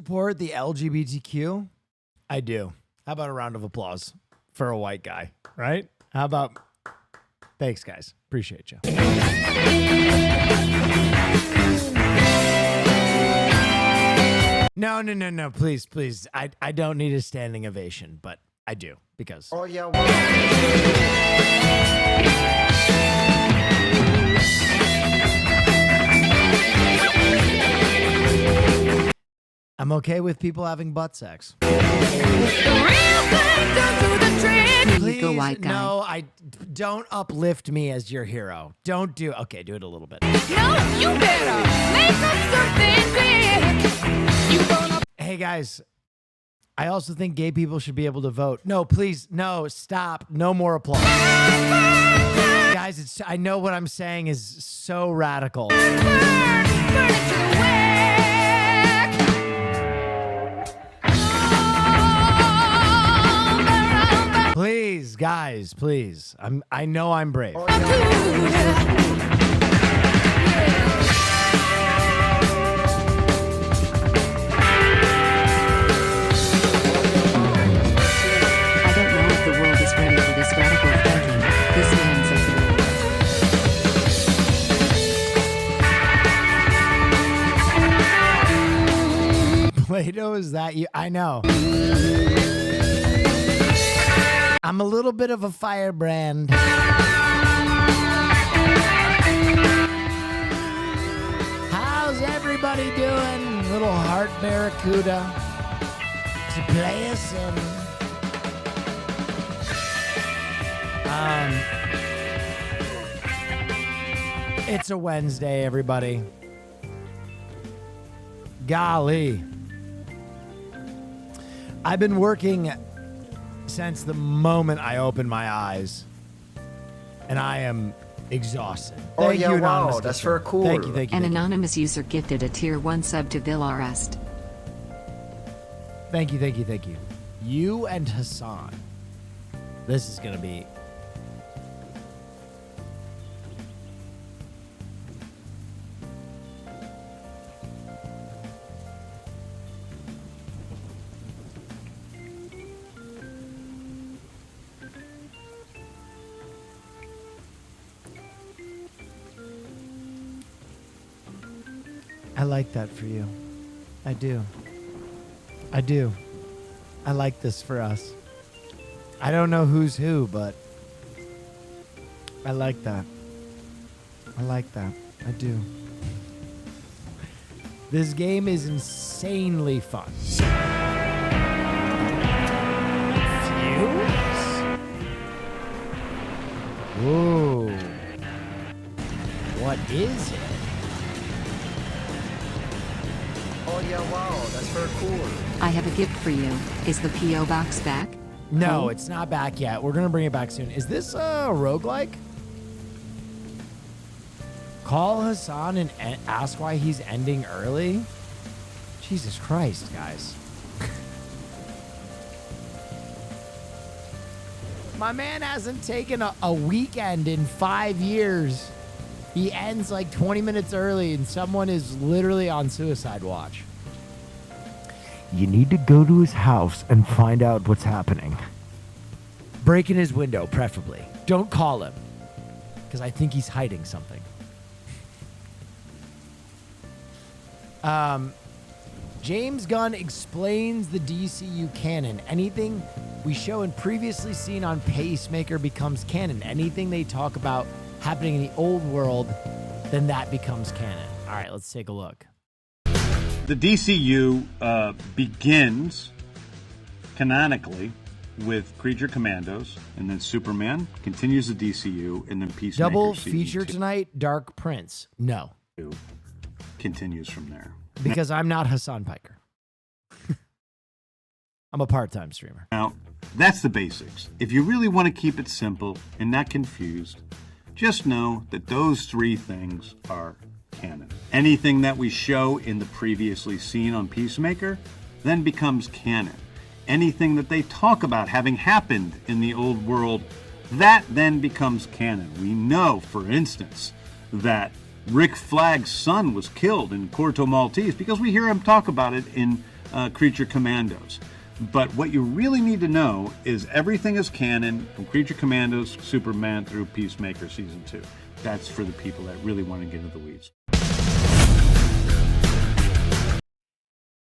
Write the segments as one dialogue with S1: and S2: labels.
S1: support the LGBTQ? I do. How about a round of applause for a white guy, right? How about... Thanks, guys. Appreciate you. No. Please. I don't need a standing ovation, but I do because...
S2: Oh, yeah.
S1: I'm okay with people having butt sex.
S3: Please,
S4: go, white guy.
S1: No, don't uplift me as your hero. Don't do... Okay, do it a little bit.
S3: no, you better make up something big. You gonna...
S1: Hey, guys. I also think gay people should be able to vote. No, please. No, stop. No more applause. Guys, I know what I'm saying is so radical. Please, guys, please. I know I'm brave.
S2: Oh, yeah.
S4: I don't know if the world is ready for this radical thinking. This man's a
S1: Plato, is that you? I know. I'm a little bit of a firebrand. How's everybody doing? Little heart barracuda to play us in. It's a Wednesday, everybody. Golly. I've been working since the moment I opened my eyes, and I am exhausted.
S2: Oh,
S1: Thank
S2: yeah,
S1: you,
S2: wow,
S1: anonymous
S2: that's
S1: listener.
S2: very cool.
S1: Thank you.
S4: An
S1: thank you.
S4: anonymous user gifted a tier 1 sub to Villarest.
S1: Thank you. You and Hassan. This is going to be... I like that for you. I do. I like this for us. I don't know who's who, but I like that. I do. This game is insanely fun. Fuse? Whoa. What is it?
S2: Oh, yeah, wow. That's very cool.
S4: I have a gift for you. Is the P.O. box back?
S1: No, it's not back yet. We're going to bring it back soon. Is this a roguelike? Call Hassan and ask why he's ending early? Jesus Christ, guys. My man hasn't taken a weekend in 5 years. He ends like 20 minutes early and someone is literally on suicide watch. You need to go to his house and find out what's happening. Break in his window, preferably. Don't call him, because I think he's hiding something. James Gunn explains the DCU canon. Anything we show and previously seen on Pacemaker becomes canon. Anything they talk about happening in the old world, then that becomes canon. All right, let's take a look.
S5: The DCU begins canonically with Creature Commandos, and then Superman continues the DCU, and then Peacemaker.
S1: Double
S5: season
S1: feature
S5: 2
S1: tonight, Dark Prince. No,
S5: continues from there.
S1: because I'm not Hassan Piker. I'm a part-time streamer.
S5: Now, that's the basics. If you really want to keep it simple and not confused, just know that those three things are canon. Anything that we show in the previously seen on Peacemaker then becomes canon. Anything that they talk about having happened in the old world, that then becomes canon. We know, for instance, that Rick Flag's son was killed in Corto Maltese because we hear him talk about it in Creature Commandos. But what you really need to know is everything is canon from Creature Commandos, Superman through Peacemaker Season 2. That's for the people that really want to get into the weeds.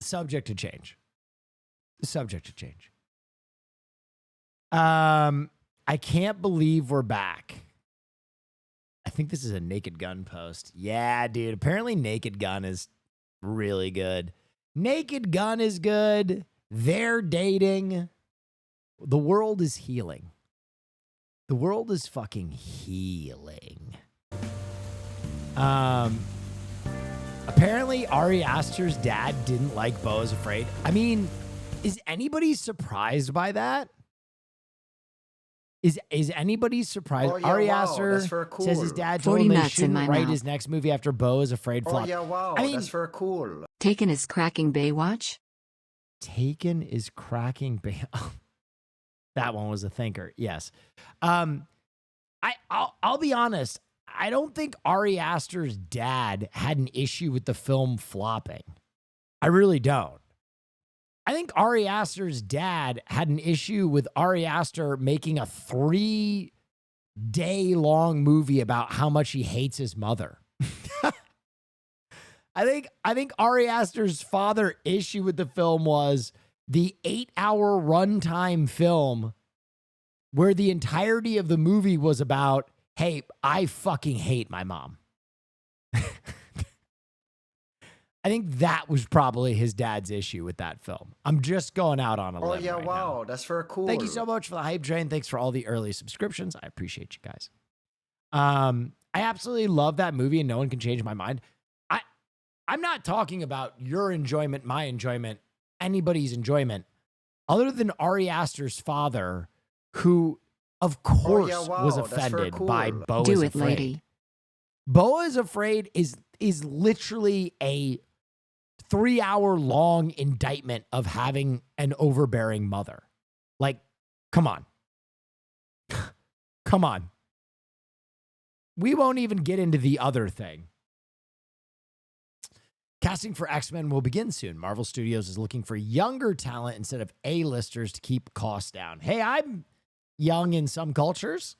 S1: Subject to change. Subject to change. I can't believe we're back. I think this is a Naked Gun post. Yeah, dude. Apparently Naked Gun is really good. Naked Gun is good. They're dating. The world is healing. The world is fucking healing. Apparently Ari Aster's dad didn't like Beau is Afraid. I mean, is anybody surprised by that? Is anybody surprised?
S2: Oh, yeah,
S1: Ari
S2: wow,
S1: Aster
S2: that's very cool.
S1: says his dad
S4: 40
S1: told him they
S4: nuts in my
S1: shouldn't write
S4: mouth.
S1: his next movie after Beau is Afraid
S2: Oh
S1: flopped.
S2: yeah, wow,
S1: I mean,
S2: that's very cool.
S4: Taken is cracking Baywatch?
S1: Taken is cracking. That one was a thinker. Yes. I'll be honest. I don't think Ari Aster's dad had an issue with the film flopping. I really don't. I think Ari Aster's dad had an issue with Ari Aster making a 3-day-long movie about how much he hates his mother. I think Ari Aster's father issue with the film was the 8-hour runtime film where the entirety of the movie was about, hey, I fucking hate my mom. I think that was probably his dad's issue with that film. I'm just going out on a limb.
S2: Oh yeah,
S1: right
S2: wow,
S1: now.
S2: that's very cool.
S1: Thank you so much for the hype train. Thanks for all the early subscriptions. I appreciate you guys. I absolutely love that movie, and no one can change my mind. I'm not talking about your enjoyment, my enjoyment, anybody's enjoyment, other than Ari Aster's father, who, of course,
S2: wow,
S1: was
S2: that's very
S1: offended
S2: cool.
S1: by Beau
S4: Do
S1: is
S4: it,
S1: Afraid.
S4: lady.
S1: Beau is Afraid is literally a 3-hour long indictment of having an overbearing mother. Like, come on. Come on. We won't even get into the other thing. Casting for X-Men will begin soon. Marvel Studios is looking for younger talent instead of A-listers to keep costs down. Hey, I'm young in some cultures.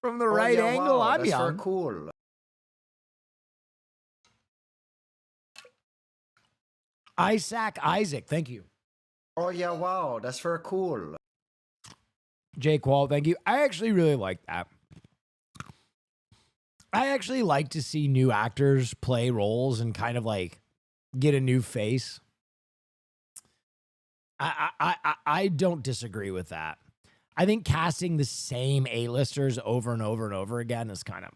S1: From the
S2: Oh,
S1: right
S2: yeah,
S1: angle,
S2: wow,
S1: I'm
S2: that's
S1: young.
S2: very cool.
S1: Isaac, thank you.
S2: Oh yeah, wow, that's very cool.
S1: Jake Wall, thank you. I actually really like that. I actually like to see new actors play roles and kind of like get a new face. I don't disagree with that. I think casting the same A-listers over and over and over again is kind of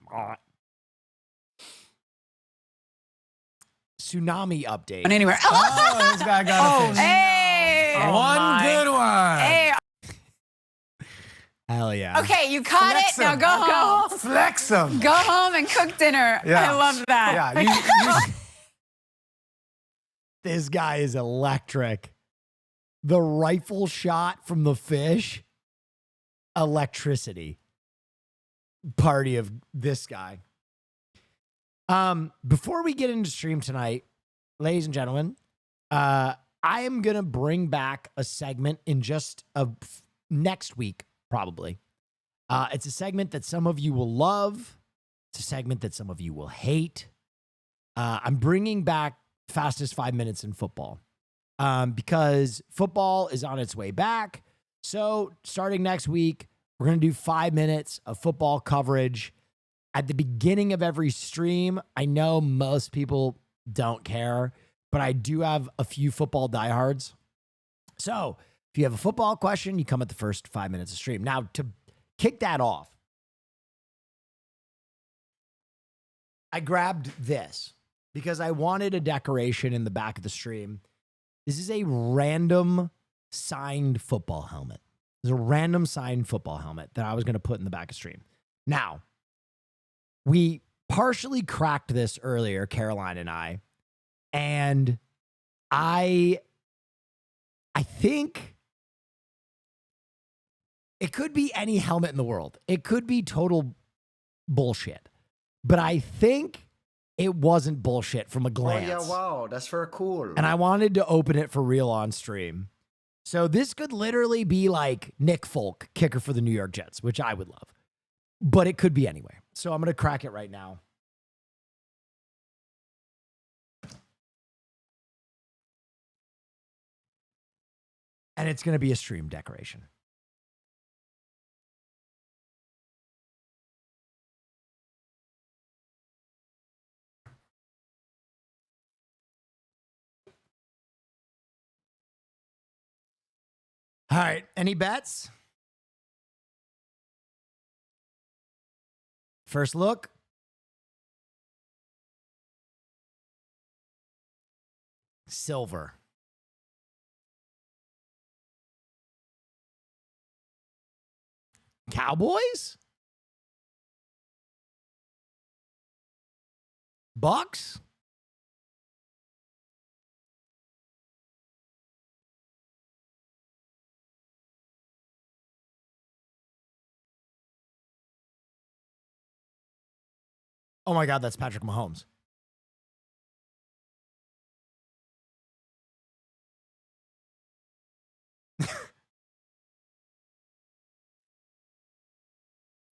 S1: Tsunami update.
S6: Anywhere.
S7: Oh, this guy got a fish.
S6: Hey.
S7: One good one.
S6: Hey.
S1: Hell yeah.
S6: Okay, you caught
S7: Flex
S6: it. Now
S7: 'em.
S6: go home.
S7: Flex them.
S6: Go home and cook dinner.
S7: Yeah.
S6: I love that.
S7: Yeah,
S1: This guy is electric. The rifle shot from the fish, electricity. Party of this guy. Before we get into stream tonight, ladies and gentlemen, I am going to bring back a segment in just next week, probably. It's a segment that some of you will love. It's a segment that some of you will hate. I'm bringing back fastest 5 minutes in football because football is on its way back. So starting next week, we're going to do 5 minutes of football coverage at the beginning of every stream. I know most people don't care, but I do have a few football diehards. So if you have a football question, you come at the first 5 minutes of stream. Now, to kick that off, I grabbed this because I wanted a decoration in the back of the stream. This is a random signed football helmet. There's a random signed football helmet that I was going to put in the back of stream. Now, we partially cracked this earlier, Caroline and I, and I think it could be any helmet in the world. It could be total bullshit. But I think it wasn't bullshit from a
S2: Oh
S1: glance.
S2: yeah, wow, that's very cool.
S1: And I wanted to open it for real on stream. So this could literally be like Nick Folk, kicker for the New York Jets, which I would love. But it could be anyway. So I'm going to crack it right now. And it's going to be a stream decoration. All right. Any bets? First look. Silver. Cowboys? Bucks? Oh my God, that's Patrick Mahomes.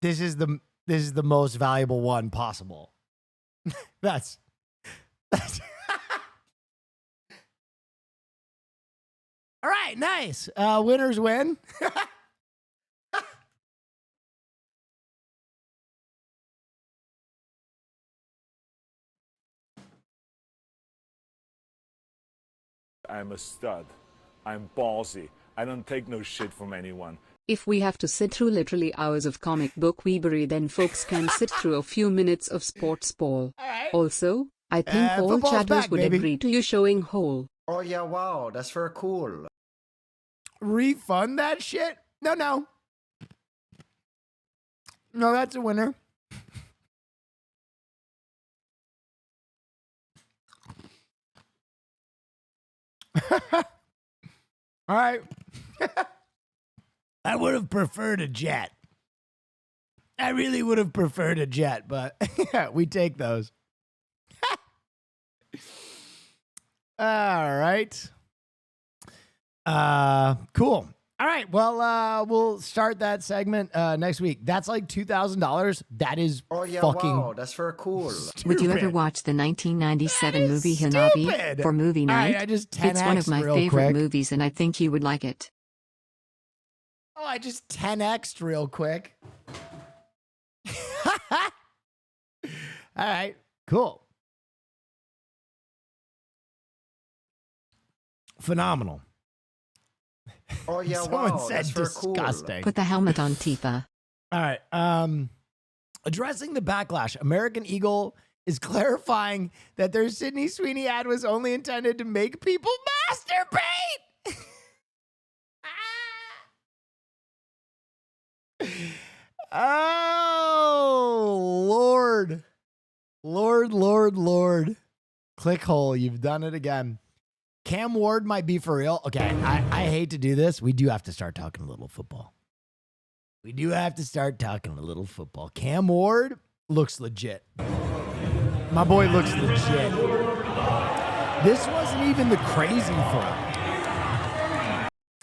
S1: This is the most valuable one possible. that's all right. Nice. Winners win.
S8: I'm a stud. I'm ballsy. I don't take no shit from anyone.
S4: If we have to sit through literally hours of comic book weebery, then folks can sit through a few minutes of sports ball. Also, I think all
S1: football's
S4: chatters
S1: back,
S4: would
S1: baby.
S4: agree to you showing whole.
S2: Oh yeah, wow, that's very cool.
S1: Refund that shit? No. No, that's a winner. All right. I would have preferred a jet. I really would have preferred a jet, but we take those. All right. Cool. All right. Well, we'll start that segment next week. That's like $2,000. That is
S2: Oh yeah,
S1: fucking
S2: wow, that's very cool.
S4: Would you ever
S1: stupid.
S4: watch the 1997
S1: That is
S4: movie Hanabi
S1: stupid.
S4: for movie
S1: All
S4: night?
S1: right, I just
S4: It's one of
S1: 10X'd
S4: my
S1: real
S4: favorite
S1: quick.
S4: movies, and I think you would like it.
S1: Oh, I just 10x'd real quick. All right, cool. Phenomenal.
S2: Oh yeah,
S1: Someone
S2: wow,
S1: said
S2: that's very cool.
S1: disgusting.
S4: Put the helmet on, Tifa.
S1: All right. Addressing the backlash, American Eagle is clarifying that their Sydney Sweeney ad was only intended to make people masturbate. Oh, Lord. Lord. Clickhole, you've done it again. Cam Ward might be for real. Okay, I hate to do this. We do have to start talking a little football. Cam Ward looks legit. My boy looks legit. This wasn't even the crazy throw.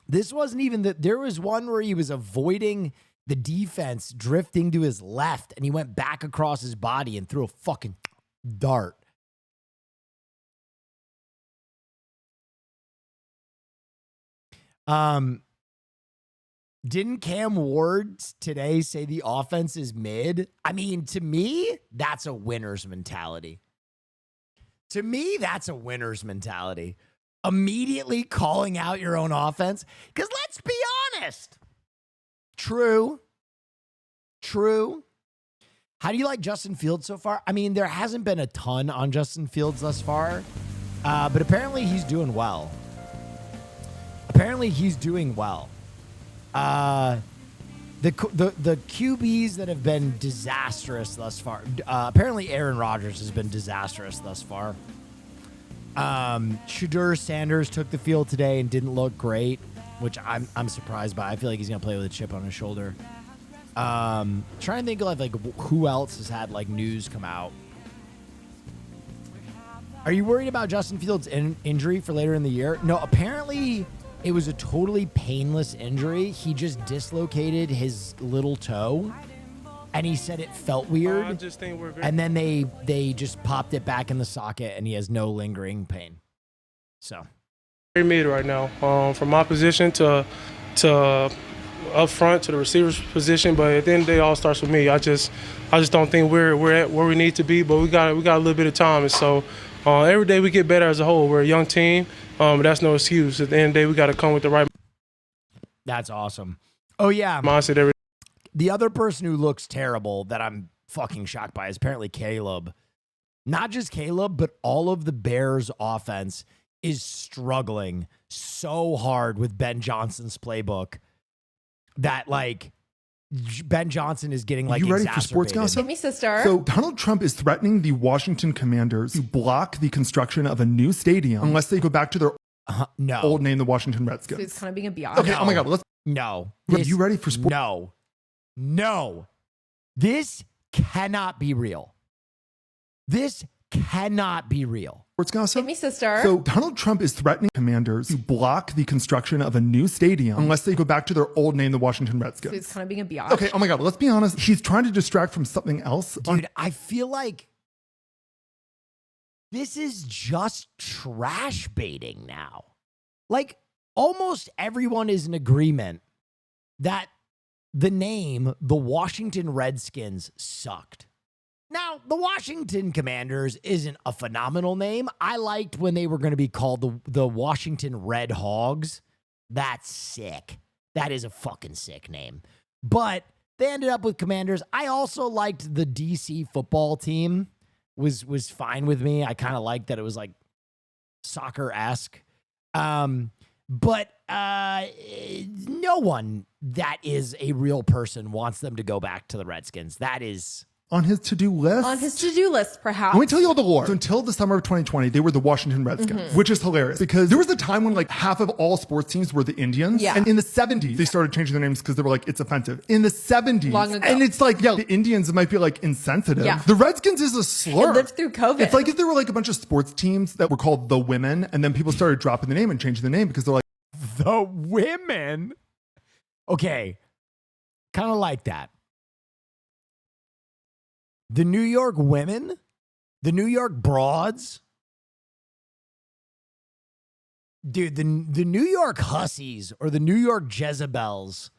S1: This wasn't even the. There was one where he was avoiding the defense, drifting to his left, and he went back across his body and threw a fucking dart. Didn't Cam Ward today say the offense is mid? I mean, to me, that's a winner's mentality. Immediately calling out your own offense. Because let's be honest. True. How do you like Justin Fields so far? I mean, there hasn't been a ton on Justin Fields thus far. But apparently he's doing well. The QBs that have been disastrous thus far. Apparently Aaron Rodgers has been disastrous thus far. Shadur Sanders took the field today and didn't look great, which I'm surprised by. I feel like he's gonna play with a chip on his shoulder. Trying to think of like who else has had like news come out. Are you worried about Justin Fields' injury for later in the year? No, apparently it was a totally painless injury. He just dislocated his little toe, and he said it felt weird.
S9: I just think we're great.
S1: And then they just popped it back in the socket, and he has no lingering pain. So
S9: Very mid right now, from my position to up front to the receiver's position. But at the end of the day, it all starts with me. I just don't think we're at where we need to be. But we got a little bit of time, and so every day we get better as a whole. We're a young team, but that's no excuse. At the end of the day, we got to come with the right.
S1: that's awesome. Oh yeah,
S9: mindset every.
S1: the other person who looks terrible that I'm fucking shocked by is apparently Caleb. Not just Caleb, but all of the Bears offense is struggling so hard with Ben Johnson's playbook that like Ben Johnson is getting like
S10: you ready for sports gossip?
S6: Hit me, sister.
S10: So Donald Trump is threatening the Washington Commanders to block the construction of a new stadium unless they go back to their
S1: no
S10: old name, the Washington Redskins.
S6: So it's kind of being a biatch.
S10: Okay, oh my God, let's.
S1: No.
S10: Are you ready for sports?
S1: No. This cannot be real. This cannot be real.
S10: Sports gossip?
S6: Hit me, sister.
S10: So Donald Trump is threatening Commanders to block the construction of a new stadium unless they go back to their old name, the Washington Redskins.
S6: So it's kind of being a biatch.
S10: Okay, oh my God, let's be honest. He's trying to distract from something else.
S1: Dude, I feel like this is just trash baiting now. Like, almost everyone is in agreement that the name, the Washington Redskins, sucked. Now, the Washington Commanders isn't a phenomenal name. I liked when they were going to be called the Washington Red Hogs. That's sick. That is a fucking sick name. But they ended up with Commanders. I also liked the DC football team. Was fine with me. I kind of liked that it was like soccer-esque. But no one that is a real person wants them to go back to the Redskins. That is
S10: on his to-do list.
S6: On his to-do list, perhaps.
S10: Let me tell you all the lore. So until the summer of 2020, they were the Washington Redskins, which is hilarious because there was a time when like half of all sports teams were the Indians.
S6: Yeah.
S10: And in the 70s, they started changing their names because they were like, it's offensive. In the 70s.
S6: Long ago.
S10: And it's like, yeah, the Indians might be like insensitive.
S6: Yeah.
S10: The Redskins is a slur.
S6: It lived through COVID.
S10: It's like if there were like a bunch of sports teams that were called the Women and then people started dropping the name and changing the name because they're like,
S1: the women. Okay. Kind of like that. The New York women, the New York broads. Dude, the New York hussies or the New York Jezebels,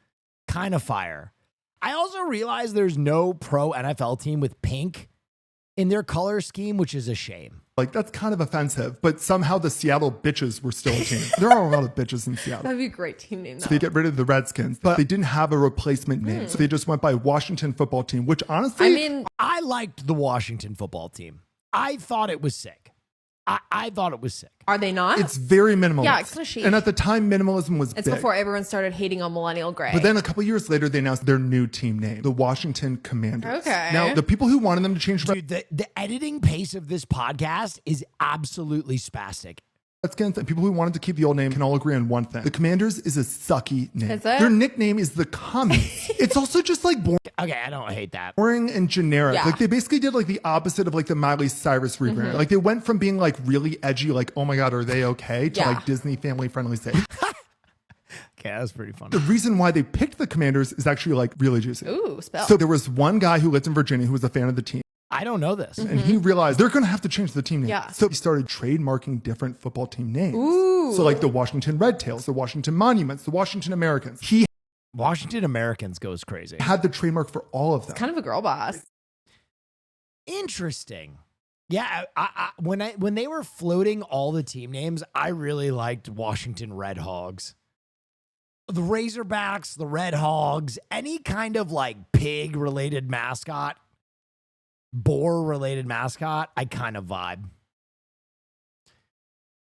S1: kind of fire. I also realize there's no pro NFL team with pink in their color scheme, which is a shame.
S10: Like, that's kind of offensive, but somehow the Seattle bitches were still a team. There are a lot of bitches in Seattle.
S6: That'd be a great team name, though.
S10: So they get rid of the Redskins, but they didn't have a replacement name. So they just went by Washington Football Team, which honestly,
S6: I mean,
S1: I liked the Washington football team. I thought it was sick. I thought it was sick.
S6: Are they not?
S10: it's very minimalist.
S6: Yeah, it's kind of chic.
S10: And at the time, minimalism was
S6: It's
S10: big.
S6: before everyone started hating on Millennial Gray.
S10: But then a couple years later, they announced their new team name, the Washington Commanders.
S6: Okay.
S10: Now, the people who wanted them to change
S1: Dude, the editing pace of this podcast is absolutely spastic.
S10: Redskins and people who wanted to keep the old name can all agree on one thing. The Commanders is a sucky name.
S6: Is it?
S10: Their nickname is the Commies. It's also just like
S1: Okay, I don't hate that.
S10: boring and generic.
S6: Yeah.
S10: Like they basically did like the opposite of like the Miley Cyrus rebrand. Like they went from being like really edgy, like, oh my God, are they okay? To
S6: Yeah.
S10: like Disney family friendly safe.
S1: Okay, that's pretty funny.
S10: The reason why they picked the Commanders is actually like really juicy.
S6: Ooh, spell.
S10: So there was one guy who lived in Virginia who was a fan of the team.
S1: I don't know this.
S10: And he realized they're going to have to change the team name.
S6: Yeah.
S10: So he started trademarking different football team names.
S6: Ooh.
S10: So like the Washington Red Tails, the Washington Monuments, the Washington Americans. He
S1: Washington Americans goes crazy.
S10: had the trademark for all of them.
S6: Kind of a girl boss.
S1: Interesting. Yeah, when they were floating all the team names, I really liked Washington Red Hogs. The Razorbacks, the Red Hogs, any kind of like pig related mascot, boar related mascot, I kind of vibe.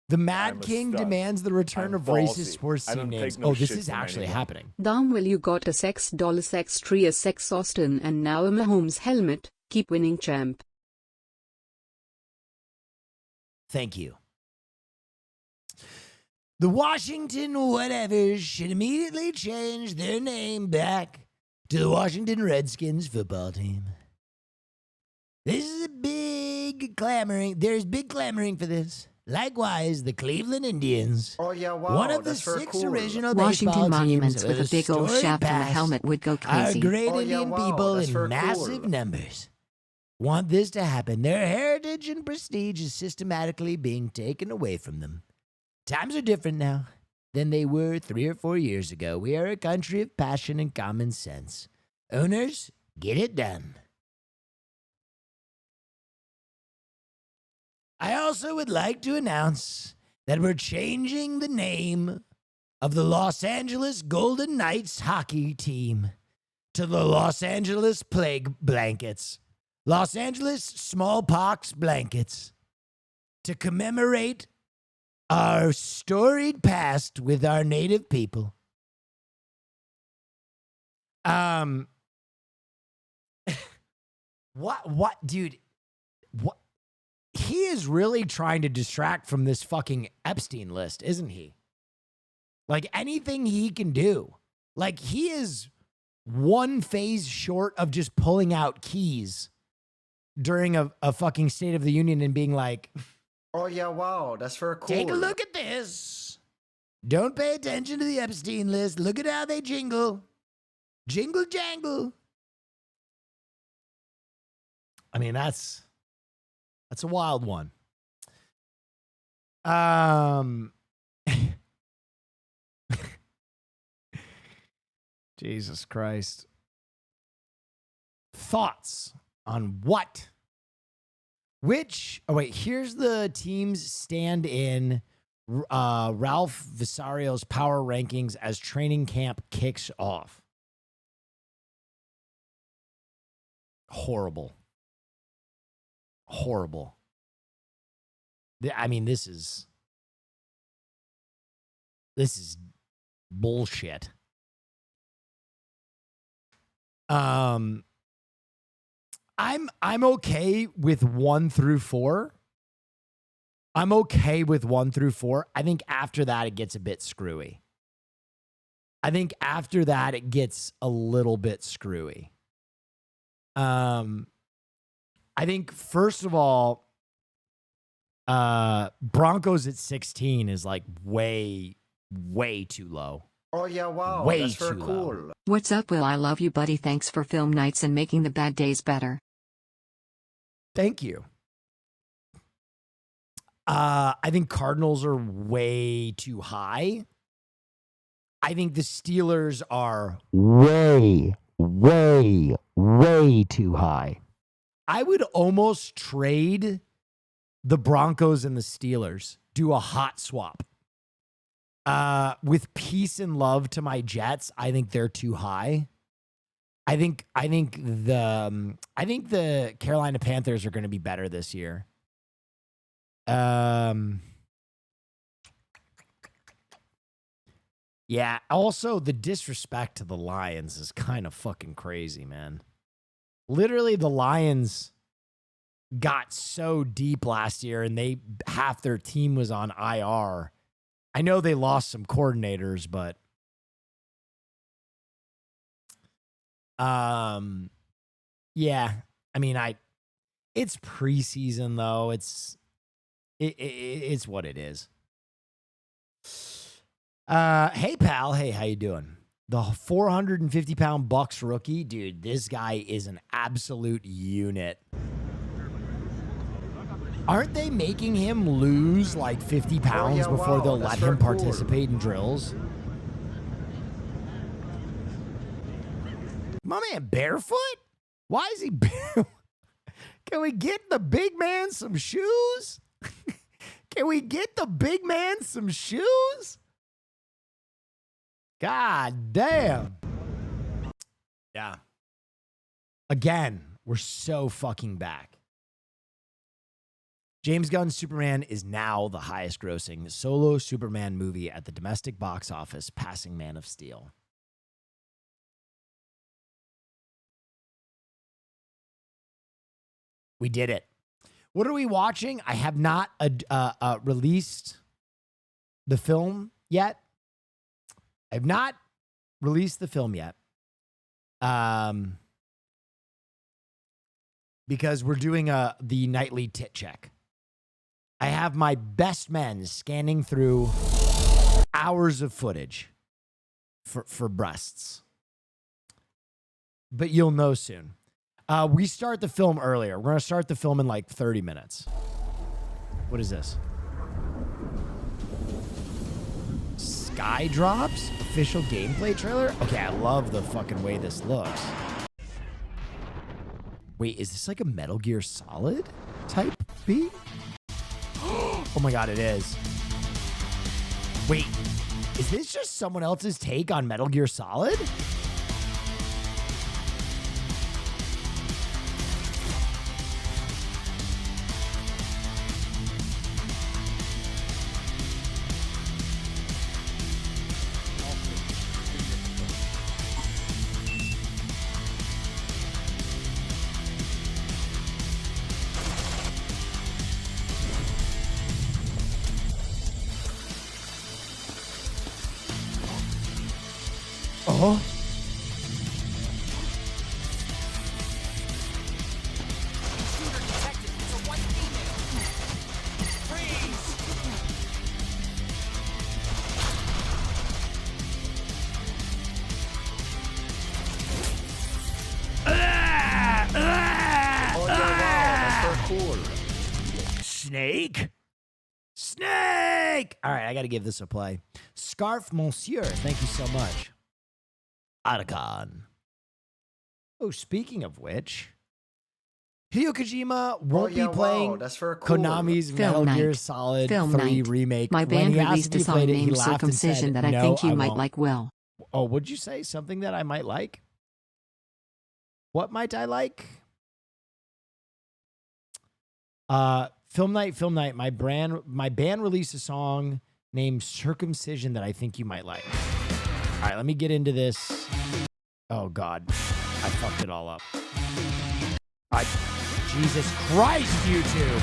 S1: The Mad
S8: I'm a
S1: King
S8: stud.
S1: demands the return
S8: I'm
S1: of
S8: ballsy.
S1: racist sports
S8: I
S1: team
S8: don't take
S1: names.
S8: no
S1: Oh, this
S8: shit
S1: is
S8: from
S1: actually
S8: anyone.
S1: happening.
S4: Damn well you got a sex doll, sex tree, a sex Austin, and now a Mahomes helmet. Keep winning, champ.
S1: Thank you. The Washington whatevers should immediately change their name back to the Washington Redskins football team. This is a big There's big clamoring for this. Likewise, the Cleveland Indians.
S2: Oh yeah, wow.
S1: One of the
S2: that's very
S1: 6
S2: cool.
S1: original
S4: Washington
S1: baseball
S4: monuments
S1: teams
S4: with a big old
S1: storied
S4: shaft and a
S1: past
S4: helmet would go
S1: Our
S4: crazy.
S1: great
S2: Oh, yeah,
S1: Indian
S2: wow,
S1: people
S2: that's
S1: in
S2: very
S1: massive
S2: cool.
S1: numbers want this to happen. Their heritage and prestige is systematically being taken away from them. Times are different now than they were 3 or 4 years ago. We are a country of passion and common sense. Owners, get it done. I also would like to announce that we're changing the name of the Los Angeles Golden Knights hockey team to the Los Angeles Plague Blankets. Los Angeles Smallpox Blankets. To commemorate our storied past with our native people. What, dude? What? He is really trying to distract from this fucking Epstein list, isn't he? Like anything he can do. Like he is one phase short of just pulling out keys during a fucking State of the Union and being like,
S2: Oh yeah, wow. That's very cool.
S1: take a look at this. Don't pay attention to the Epstein list. Look at how they jingle. Jingle jangle. I mean, that's a wild one. Jesus Christ. Thoughts on what? Here's the teams stand in Ralph Visario's power rankings as training camp kicks off. Horrible. I mean, this is bullshit. I'm okay with 1 through 4. I think after that it gets a bit screwy. I think first of all, Broncos at 16 is like way too low.
S2: Oh yeah, wow.
S1: Way
S2: that's very
S1: too
S2: cool.
S1: low.
S4: What's up, Will? I love you, buddy. Thanks for film nights and making the bad days better.
S1: Thank you. I think Cardinals are way too high. I think the Steelers are way too high. I would almost trade the Broncos and the Steelers, do a hot swap. With peace and love to my Jets, I think they're too high. I think the Carolina Panthers are going to be better this year. Yeah, also the disrespect to the Lions is kind of fucking crazy, man. Literally, the Lions got so deep last year and half their team was on IR. I know they lost some coordinators, but yeah. I mean, it's preseason though. It's what it is. Hey pal, hey, how you doing? The 450-pound Bucks rookie, dude, this guy is an absolute unit. Aren't they making him lose like 50 pounds before they'll let him participate in drills? My man barefoot? Why is he barefoot? Can we get the big man some shoes? God damn. Yeah. Again, we're so fucking back. James Gunn's Superman is now the highest grossing solo Superman movie at the domestic box office, passing Man of Steel. We did it. What are we watching? I have not released the film yet. because we're doing the nightly tit check. I have my best men scanning through hours of footage for breasts. But you'll know soon. We start the film earlier. We're going to start the film in like 30 minutes. What is this? Sky Drops? Official gameplay trailer? Okay, I love the fucking way this looks. Wait, is this like a Metal Gear Solid type beat? Oh my god, it is. Wait, is this just someone else's take on Metal Gear Solid? Oh. Snake? Snake! All right, I got to give this a play. Scarf Monsieur, thank you so much. Otacon. Oh, speaking of which, Hideo Kojima won't be playing
S2: That's for cool.
S1: Konami's Metal Gear Solid 3 remake.
S4: My band released a song named Circumcision that I think you might like well.
S1: Oh, would you say something that I might like? What might I like? Film Night. My band released a song named Circumcision that I think you might like. All right, let me get into this. Oh, God. I fucked it all up. Jesus Christ, YouTube.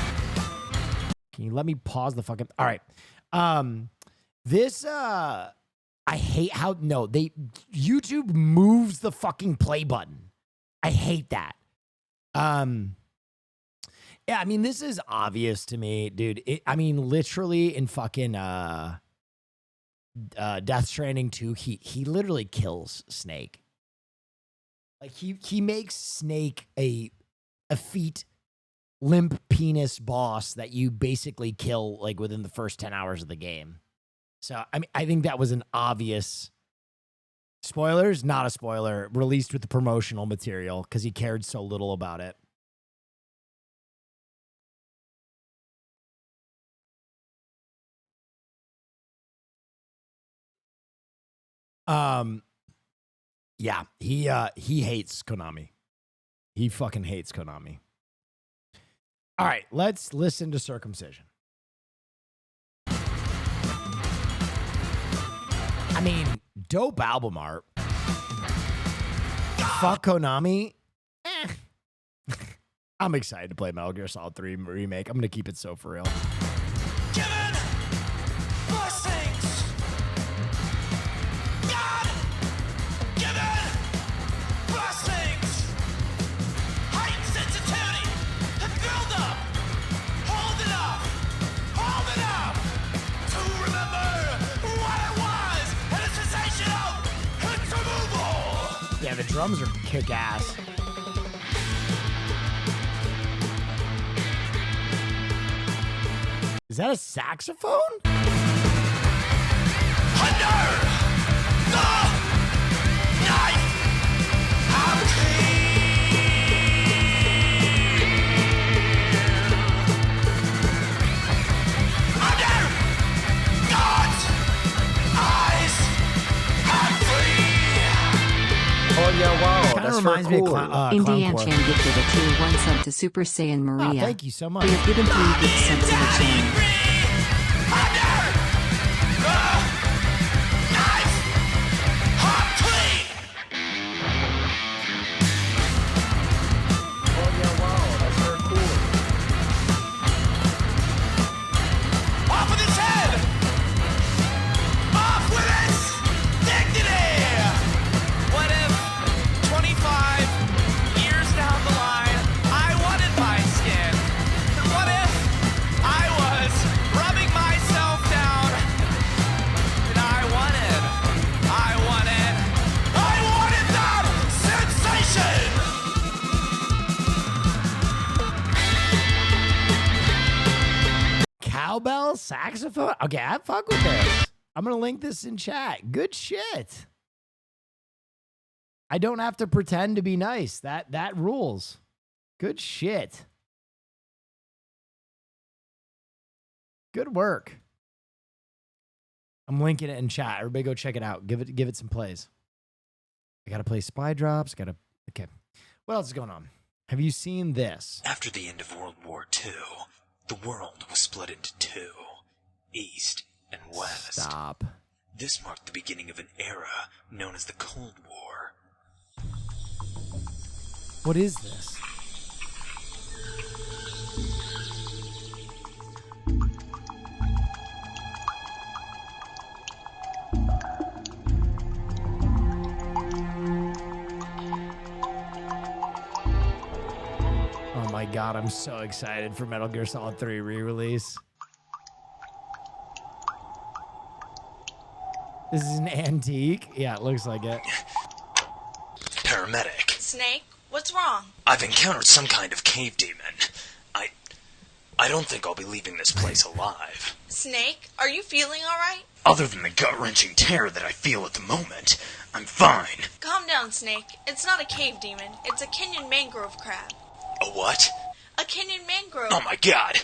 S1: Can you let me pause the fucking... All right. I hate how... No, YouTube moves the fucking play button. I hate that. Yeah, I mean, this is obvious to me, dude. Literally in fucking Death Stranding 2, he literally kills Snake. Like he makes Snake a effete limp penis boss that you basically kill like within the first 10 hours of the game. So I think that was an obvious spoilers, not a spoiler, released with the promotional material because he cared so little about it. Yeah, he hates Konami. He fucking hates Konami. All right, let's listen to Circumcision. I mean, dope album art. Fuck Konami. I'm excited to play Metal Gear Solid 3 remake. I'm gonna keep it so for real. Yeah, the drums are kick-ass. Is that a saxophone? Under the knife, I'm under God's eyes, I'm free.
S2: Oh yeah, wow,
S1: Kinda
S2: that's
S1: reminds
S2: very
S1: me
S2: cool.
S1: of
S4: Indian
S1: Clowncore.
S4: Chan gifted a tier 1 sub to Super Saiyan Maria.
S1: Thank you so much.
S4: We have given 3 gift subs to the channel.
S2: Oh yeah, wow, that's very cool.
S11: Off with his head! Off with its dignity! What if 25 years down the line, I want
S1: cowbell, saxophone. Okay, I fuck with this. I'm gonna link this in chat. Good shit. I don't have to pretend to be nice. That rules. Good shit. Good work. I'm linking it in chat. Everybody go check it out. Give it some plays. I gotta play Spy Drops. Okay. What else is going on? Have you seen this?
S12: After the end of World War II, the world was split into two, East and West.
S1: Stop.
S12: This marked the beginning of an era known as the Cold War.
S1: What is this? Oh my god, I'm so excited for Metal Gear Solid 3 re-release. This is an antique? Yeah, it looks like it.
S12: Paramedic.
S13: Snake, what's wrong?
S12: I've encountered some kind of cave demon. I don't think I'll be leaving this place alive.
S13: Snake, are you feeling alright?
S12: Other than the gut-wrenching terror that I feel at the moment, I'm fine.
S13: Calm down, Snake. It's not a cave demon. It's a Kenyan mangrove crab.
S12: A what?
S13: A Kenyan mangrove.
S12: Oh my god.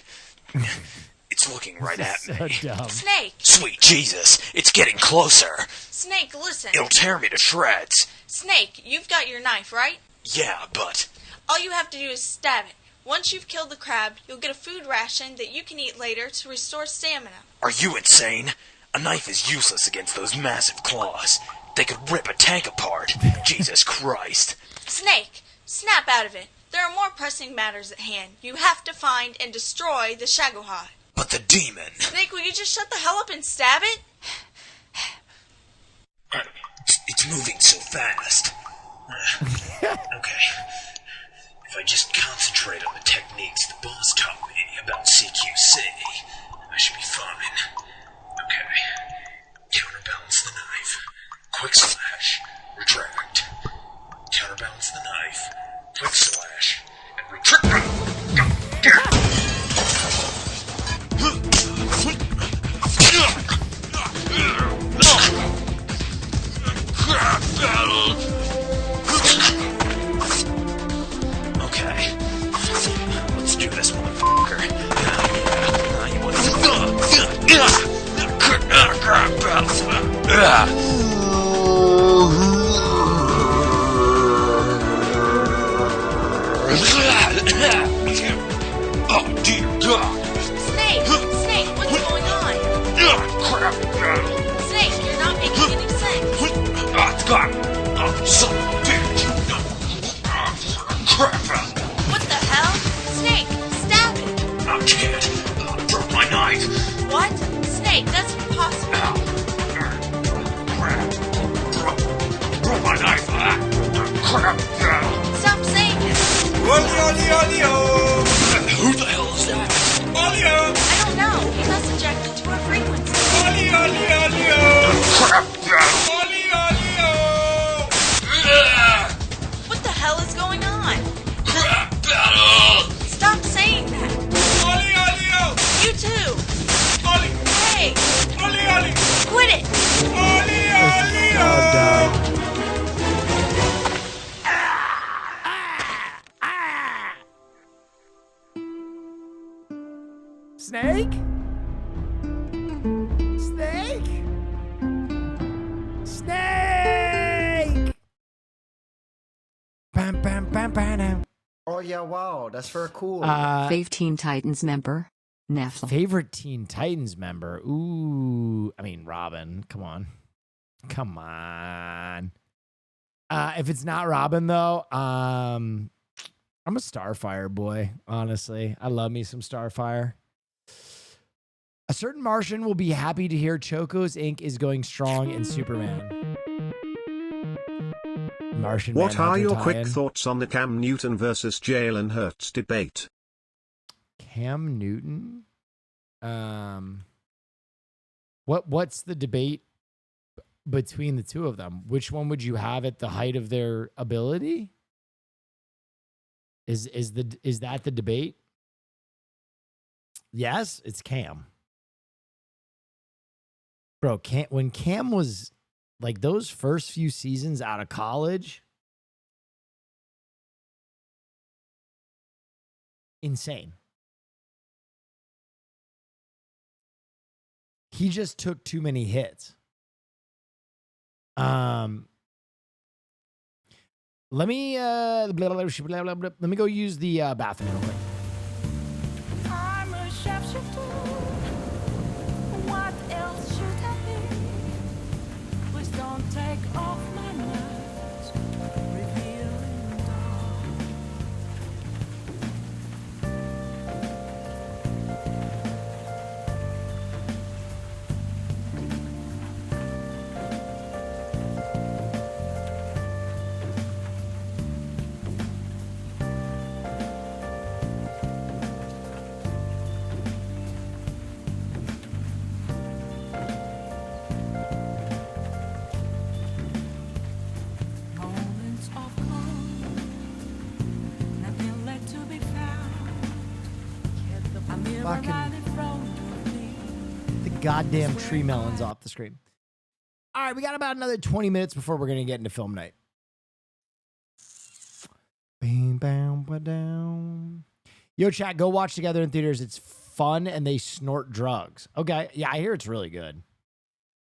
S12: It's looking right at
S1: So
S12: me.
S1: dumb.
S13: Snake!
S12: Sweet Jesus, it's getting closer.
S13: Snake, listen.
S12: It'll tear me to shreds.
S13: Snake, you've got your knife, right?
S12: Yeah, but...
S13: All you have to do is stab it. Once you've killed the crab, you'll get a food ration that you can eat later to restore stamina.
S12: Are you insane? A knife is useless against those massive claws. They could rip a tank apart. Jesus Christ.
S13: Snake, snap out of it. There are more pressing matters at hand. You have to find and destroy the Shagohod.
S12: But the demon...
S13: Snake, will you just shut the hell up and stab it?
S12: It's moving so fast. Okay. If I just concentrate on the techniques the boss taught me about CQC, I should be fine. Okay. Counterbalance the knife. Quick slash. Retract. Counterbalance the knife. Quick slash. And retract. Okay. Let's do this, motherfucker. Oh, dear God.
S13: Snake! Snake, what's going on?
S12: Crap.
S13: Snake, you're not making any sense.
S12: It's gone. Oh, son of a bitch. Crap.
S13: What the hell? Snake, stab it!
S12: I can't. Drop my knife.
S13: What? Snake, that's impossible.
S12: Crap. Drop my knife. Crap.
S13: Stop saying it.
S12: Who the hell is that?
S13: I don't know. He must have jacked into our frequency.
S12: Crap.
S13: What the hell is going on?
S12: Crap battle.
S13: Stop saying that. You too. Hey. Quit it.
S1: Snake? Snake? Snake! Bam, bam, bam, bam, bam.
S2: Oh yeah, wow, that's very cool.
S4: Fave Teen Titans member, Neff.
S1: Favorite Teen Titans member? Ooh, I mean, Robin. Come on. Come on. If it's not Robin, though, I'm a Starfire boy, honestly. I love me some Starfire. A certain Martian will be happy to hear Choco's Inc. is going strong in Superman. Martian
S14: What are
S1: Manhunter
S14: your
S1: tie-in.
S14: quick thoughts on the Cam Newton versus Jalen Hurts debate?
S1: Cam Newton? What's the debate between the two of them? Which one would you have at the height of their ability? Is that the debate? Yes, it's Cam. Bro, when Cam was like those first few seasons out of college, insane. He just took too many hits. Let me go use the bathroom real quick.
S3: I'm a sharpshooter. What else should I be? Please don't take off my mask. Revealing dark. Moments of calm, nothing left to be found. A mirror
S1: Fucking-
S3: right in front of me.
S1: The goddamn tree melons off the screen. All right, we got about another 20 minutes before we're going to get into film night. Bam, bam, ba-down. Yo, chat, go watch Together in theaters. It's fun and they snort drugs. Okay, yeah, I hear it's really good.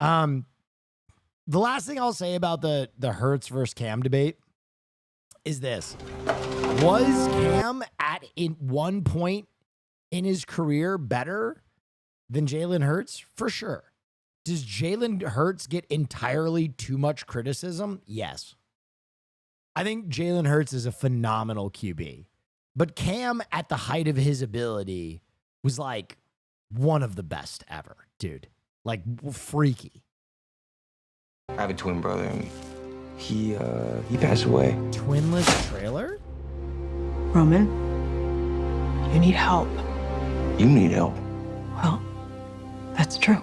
S1: The last thing I'll say about the Hurts versus Cam debate is this. Was Cam at one point in his career better than Jalen Hurts? For sure. Does Jalen Hurts get entirely too much criticism? Yes. I think Jalen Hurts is a phenomenal QB. But Cam, at the height of his ability, was like one of the best ever, dude. Like freaky.
S15: I have a twin brother, and he passed away.
S1: Twinless trailer?
S16: Roman, you need help.
S15: You need help.
S16: Well, that's true.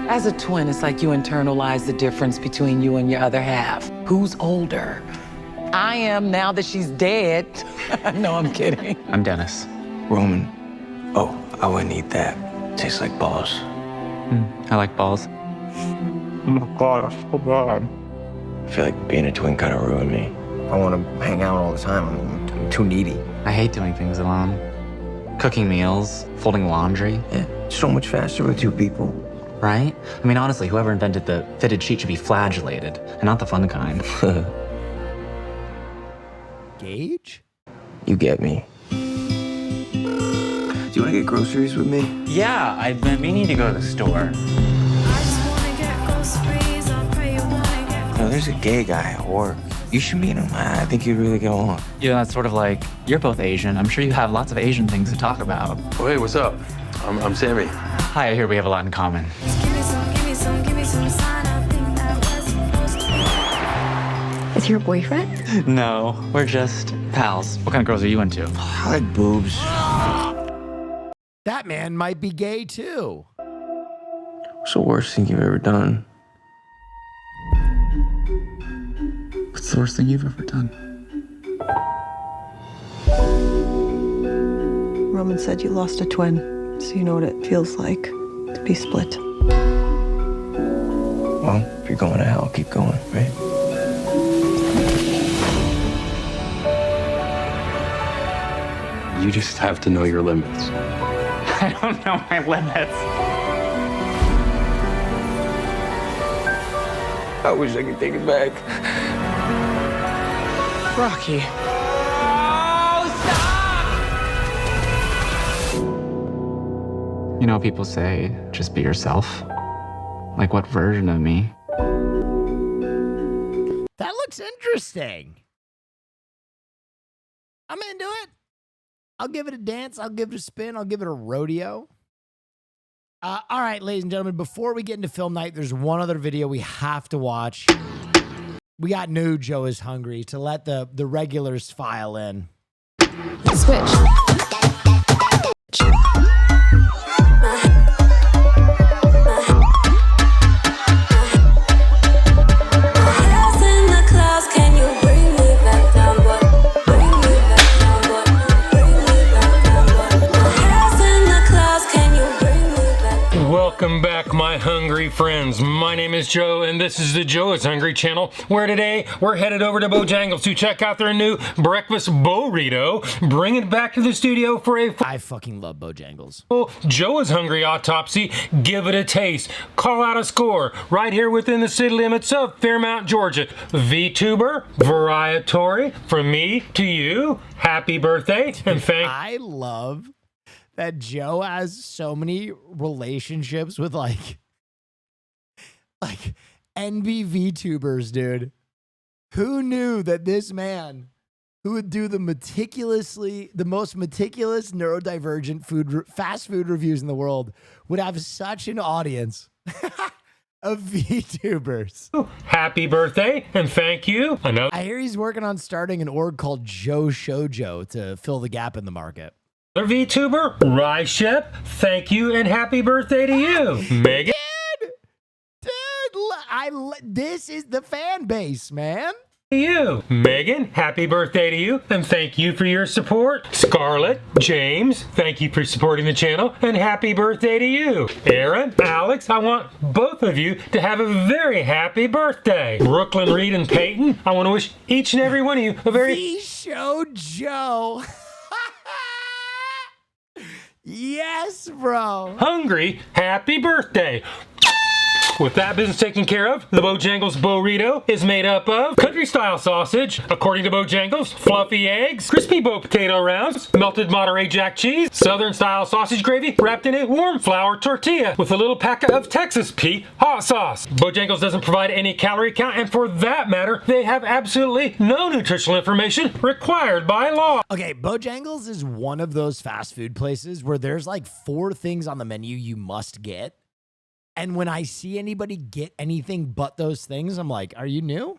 S17: As a twin, it's like you internalize the difference between you and your other half. Who's older? I am now that she's dead. No, I'm kidding.
S15: I'm Dennis. Roman. Oh, I wouldn't eat that. Tastes like balls. I like balls. Oh my God, that's so bad. I feel like being a twin kind of ruined me. I want to hang out all the time. I'm too needy.
S18: I hate doing things alone. Cooking meals, folding laundry.
S15: Yeah, so much faster with two people.
S18: Right? I mean, honestly, whoever invented the fitted sheet should be flagellated, and not the fun kind.
S1: Gage?
S15: You get me. Do you want to get groceries with me?
S18: Yeah, I've been meaning to go to the store.
S15: No, there's a gay guy at work. You should meet him. I think you'd really get along.
S18: Yeah, that's sort of like, you're both Asian. I'm sure you have lots of Asian things to talk about.
S19: Oh, hey, what's up? I'm Sammy.
S18: Hi, I hear we have a lot in common.
S16: Is he your boyfriend?
S18: No, we're just pals. What kind of girls are you into?
S15: I like boobs.
S1: That man might be gay too.
S15: What's the worst thing you've ever done?
S18: What's the worst thing you've ever done?
S16: Roman said you lost a twin, so you know what it feels like to be split.
S15: Well, if you're going to hell, keep going, right?
S19: You just have to know your limits.
S18: I don't know my limits.
S15: I wish I could take it back.
S17: Rocky.
S18: You know, people say, just be yourself. Like, what version of me?
S1: That looks interesting. I'm into it. I'll give it a dance. I'll give it a spin. I'll give it a rodeo. All right, ladies and gentlemen, before we get into film night, there's one other video we have to watch. We got new Joe is Hungry to let the regulars file in.
S6: Switch.
S9: Welcome
S20: name is Joe, and this is the Joe is Hungry channel, where today we're headed over to Bojangles to check out their new breakfast burrito. Bring it back to the studio for a
S1: I fucking love Bojangles.
S20: Joe is Hungry autopsy. Give it a taste. Call out a score right here within the city limits of Fairmount, Georgia. VTuber, Variatory, from me to you, happy birthday, and
S1: I love that Joe has so many relationships with like NB VTubers, dude. Who knew that this man who would do the most meticulous neurodivergent fast food reviews in the world would have such an audience of VTubers.
S20: Happy birthday and thank you.
S1: I hear he's working on starting an org called Joe Shoujo to fill the gap in the market.
S20: Another VTuber, Ryshep, thank you and happy birthday to you. Megan.
S1: This is the fan base, man.
S20: You. Megan, happy birthday to you, and thank you for your support. Scarlett, James, thank you for supporting the channel, and happy birthday to you. Aaron, Alex, I want both of you to have a very happy birthday. Brooklyn, Reed, and Peyton, I want to wish each and every one of you a very...
S1: Show Joe. Yes, bro.
S20: Hungry, happy birthday. With that business taken care of, the Bojangles burrito is made up of country-style sausage, according to Bojangles, fluffy eggs, crispy bow potato rounds, melted Monterey Jack cheese, southern-style sausage gravy wrapped in a warm flour tortilla with a little packet of Texas Pete hot sauce. Bojangles doesn't provide any calorie count, and for that matter, they have absolutely no nutritional information required by law.
S1: Okay, Bojangles is one of those fast food places where there's like 4 things on the menu you must get. And when I see anybody get anything but those things, I'm like, are you new?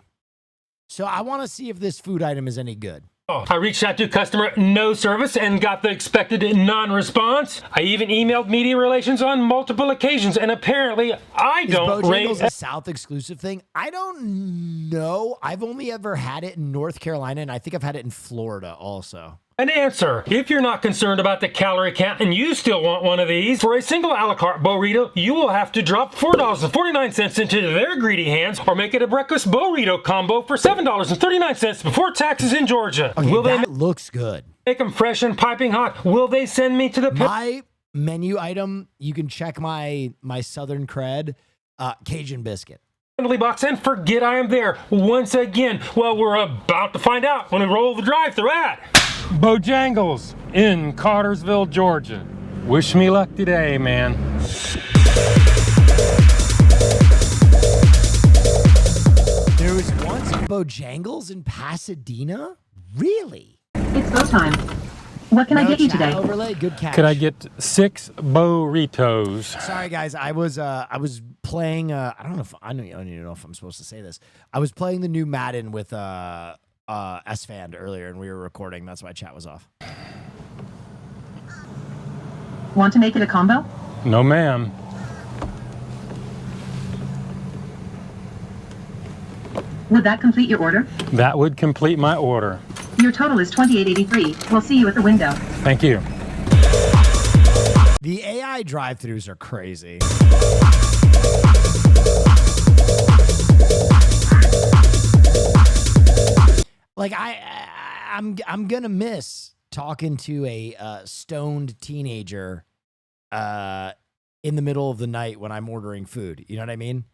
S1: So I want to see if this food item is any good.
S20: I reached out to customer no service and got the expected non-response. I even emailed media relations on multiple occasions, and apparently I don't rate...
S1: Is Bojangles a South exclusive thing? I don't know. I've only ever had it in North Carolina, and I think I've had it in Florida also.
S20: An answer. If you're not concerned about the calorie count and you still want one of these, for a single a la carte burrito, you will have to drop $4.49 into their greedy hands or make it a breakfast burrito combo for $7.39 before taxes in Georgia.
S1: Okay, that looks good.
S20: Make them fresh and piping hot. Will they send me to the...
S1: My menu item, you can check my Southern cred, Cajun biscuit.
S20: Box and forget I am there once again. Well, we're about to find out when we roll the drive-thru at Bojangles in Cartersville, Georgia. Wish me luck today, man.
S1: There was once Bojangles in Pasadena? Really?
S21: It's go time. What can I get you today?
S1: Overlay, good catch.
S20: Could I get 6 burritos?
S1: Sorry, guys. I was playing. I don't even know if I'm supposed to say this. I was playing the new Madden with S-Fan earlier, and we were recording. That's why chat was off.
S21: Want to make it a combo?
S20: No, ma'am.
S21: Would that complete your order?
S20: That would complete my order.
S21: Your total is $28.83. We'll see you at the window.
S20: Thank you.
S1: The AI drive-thrus are crazy. Like I'm gonna miss talking to a stoned teenager in the middle of the night when I'm ordering food. You know what I mean?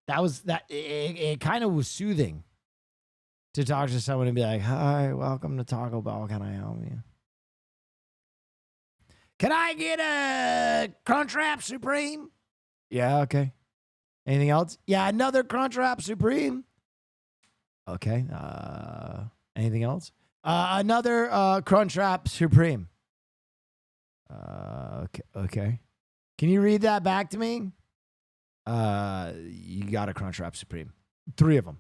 S1: It kind of was soothing to talk to someone and be like, "Hi, welcome to Taco Bell. Can I help you? Can I get a Crunchwrap Supreme? Yeah, okay. Anything else? Yeah, another Crunchwrap Supreme. Okay. Anything else? Another Crunchwrap Supreme. Okay. Can you read that back to me? You got a Crunchwrap Supreme. 3 of them.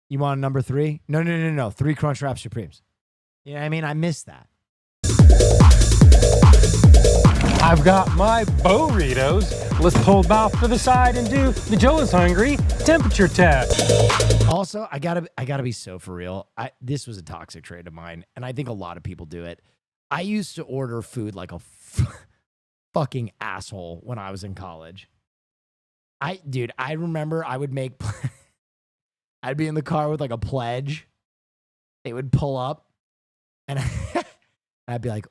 S1: You want a number 3? No. 3 Crunchwrap Supremes. You know what I mean? I missed that.
S20: I've got my burritos. Let's pull off to the side and do the Joe is Hungry temperature test.
S1: Also, I gotta be so for real. This was a toxic trait of mine, and I think a lot of people do it. I used to order food like a fucking asshole when I was in college. I remember I would make, I'd be in the car with like a pledge. They would pull up and I'd be like,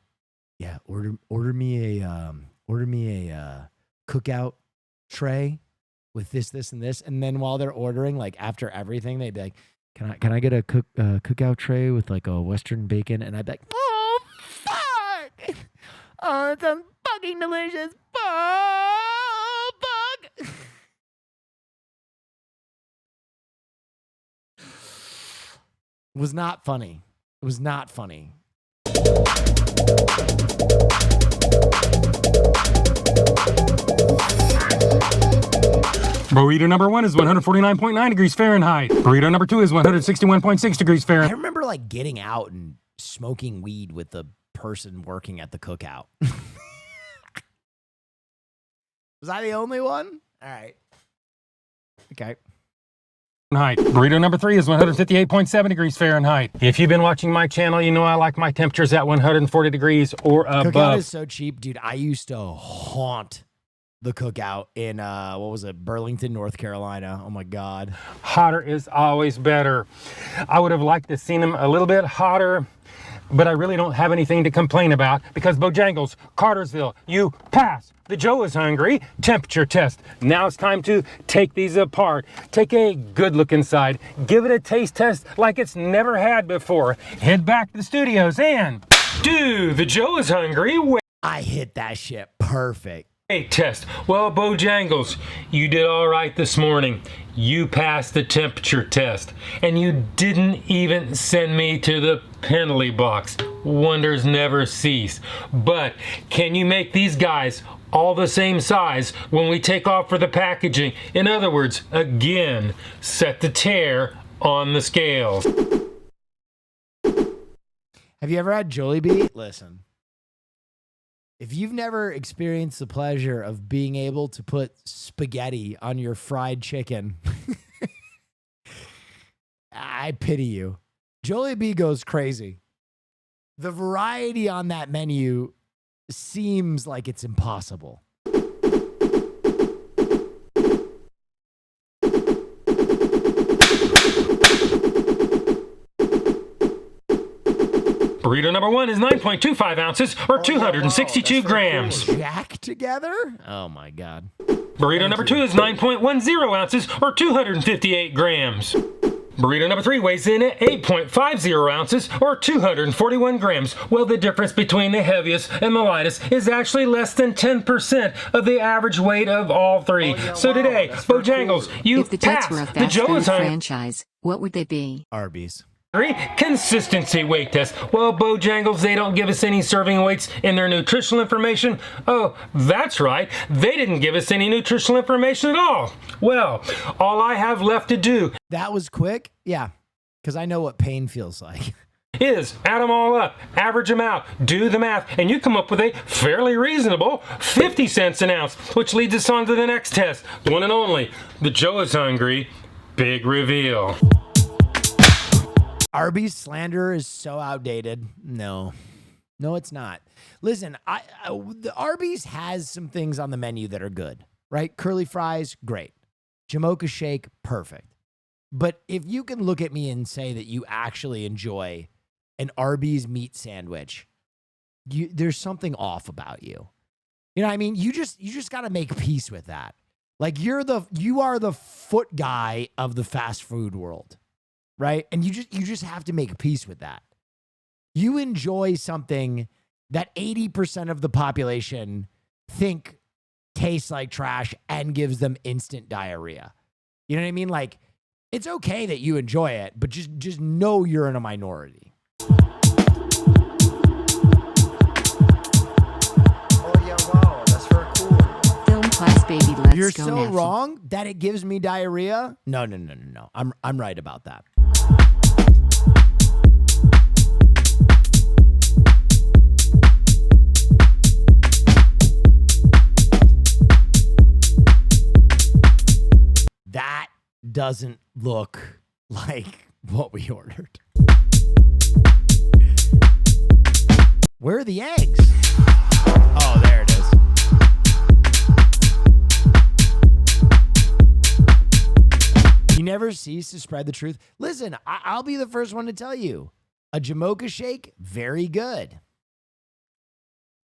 S1: yeah, order me a cookout tray with this, and this. And then while they're ordering, like after everything, they'd be like, can I get a cookout tray with like a Western bacon? And I'd be like, oh, fuck. Oh, it sounds fucking delicious. Fuck. It was not funny. It was not funny.
S20: Burrito number 1 is 149.9 degrees Fahrenheit. Burrito number 2 is 161.6 degrees Fahrenheit.
S1: I remember like getting out and smoking weed with the person working at the cookout. Was I the only one? All right. Okay.
S20: Burrito number 3 is 158.7 degrees Fahrenheit. If you've been watching my channel, you know I like my temperatures at 140 degrees or above.
S1: Cookout is so cheap, dude. I used to haunt the cookout in Burlington, North Carolina. Oh my God.
S20: Hotter is always better. I would have liked to seen them a little bit hotter, but I really don't have anything to complain about because Bojangles, Cartersville, you pass. The Joe is hungry temperature test. Now it's time to take these apart. Take a good look inside. Give it a taste test like it's never had before. Head back to the studios and do the Joe is hungry.
S1: I hit that shit perfect.
S20: Test. Well, Bojangles, you did all right this morning. You passed the temperature test, and you didn't even send me to the penalty box. Wonders never cease. But can you make these guys all the same size when we take off for the packaging? In other words, again, set the tear on the scales.
S1: Have you ever had Jollibee? Listen. If you've never experienced the pleasure of being able to put spaghetti on your fried chicken, I pity you. Jollibee goes crazy. The variety on that menu seems like it's impossible.
S20: Burrito number 1 is 9.25 ounces or 262 grams.
S1: Jack together? Oh my God.
S20: Burrito number 2 is 9.10 ounces or 258 grams. Burrito number 3 weighs in at 8.50 ounces or 241 grams. Well, the difference between the heaviest and the lightest is actually less than 10% of the average weight of all three. So today, Bojangles, you
S4: If the Jets
S20: pass.
S4: were a
S20: The
S4: fast
S20: Joe
S4: food
S20: is hungry.
S4: franchise, what would they be?
S1: Arby's.
S20: Consistency weight test. Well, Bojangles, they don't give us any serving weights in their nutritional information. Oh, that's right. They didn't give us any nutritional information at all. Well, all I have left to do.
S1: That was quick? Yeah, because I know what pain feels like.
S20: Is add them all up, average them out, do the math, and you come up with a fairly reasonable 50 cents an ounce, which leads us on to the next test. The one and only, the Joe is hungry, big reveal.
S1: Arby's slander is so outdated. No, it's not. Listen, the Arby's has some things on the menu that are good, right? Curly fries, great. Jamocha shake, perfect. But if you can look at me and say that you actually enjoy an Arby's meat sandwich, there's something off about you. You know what I mean? You just got to make peace with that. Like you are the foot guy of the fast food world. Right? And you just have to make peace with that. You enjoy something that 80% of the population think tastes like trash and gives them instant diarrhea. You know what I mean? Like, it's okay that you enjoy it, but just know you're in a minority.
S2: Oh yeah, wow, that's very cool.
S4: Film class, baby, let's
S1: You're
S4: go.
S1: so
S4: Neff.
S1: wrong that it gives me diarrhea? No. I'm right about that. That doesn't look like what we ordered. Where are the eggs? Oh, there it is. never cease to spread the truth. Listen, I'll be the first one to tell you. A Jamocha shake, very good.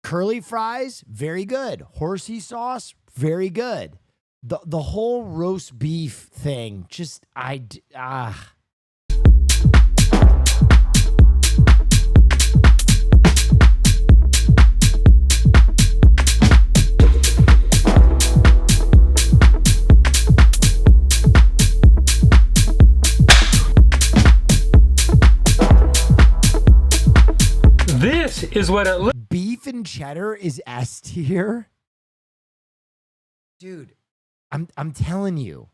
S1: Curly fries, very good. Horsey sauce, very good. The whole roast beef thing, just
S20: This is what it looks.
S1: Beef and cheddar is S tier. Dude, I'm telling you.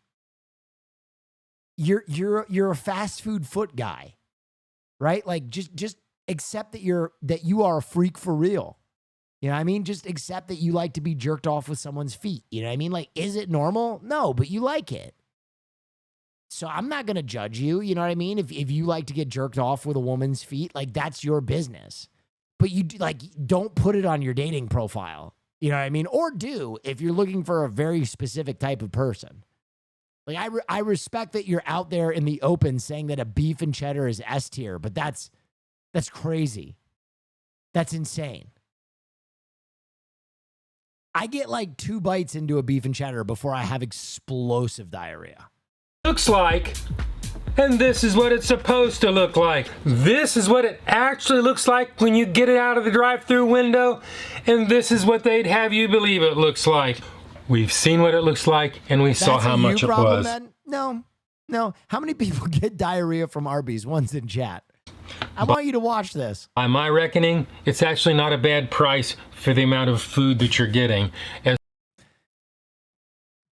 S1: You're a fast food foot guy. Right? Like just accept that you are a freak for real. You know what I mean? Just accept that you like to be jerked off with someone's feet. You know what I mean? Like, is it normal? No, but you like it. So I'm not going to judge you. You know what I mean? If you like to get jerked off with a woman's feet, like that's your business. But you don't put it on your dating profile. You know what I mean? Or do if you're looking for a very specific type of person. Like I respect that you're out there in the open saying that a beef and cheddar is S tier, but that's crazy. That's insane. I get like 2 bites into a beef and cheddar before I have explosive diarrhea.
S20: Looks like, and this is what it's supposed to look like. This is what it actually looks like when you get it out of the drive-through window, and this is what they'd have you believe it looks like. We've seen what it looks like, and we saw how much it was.
S1: Then? No. How many people get diarrhea from Arby's? One's in chat. I want you to watch this.
S20: By my reckoning, it's actually not a bad price for the amount of food that you're getting.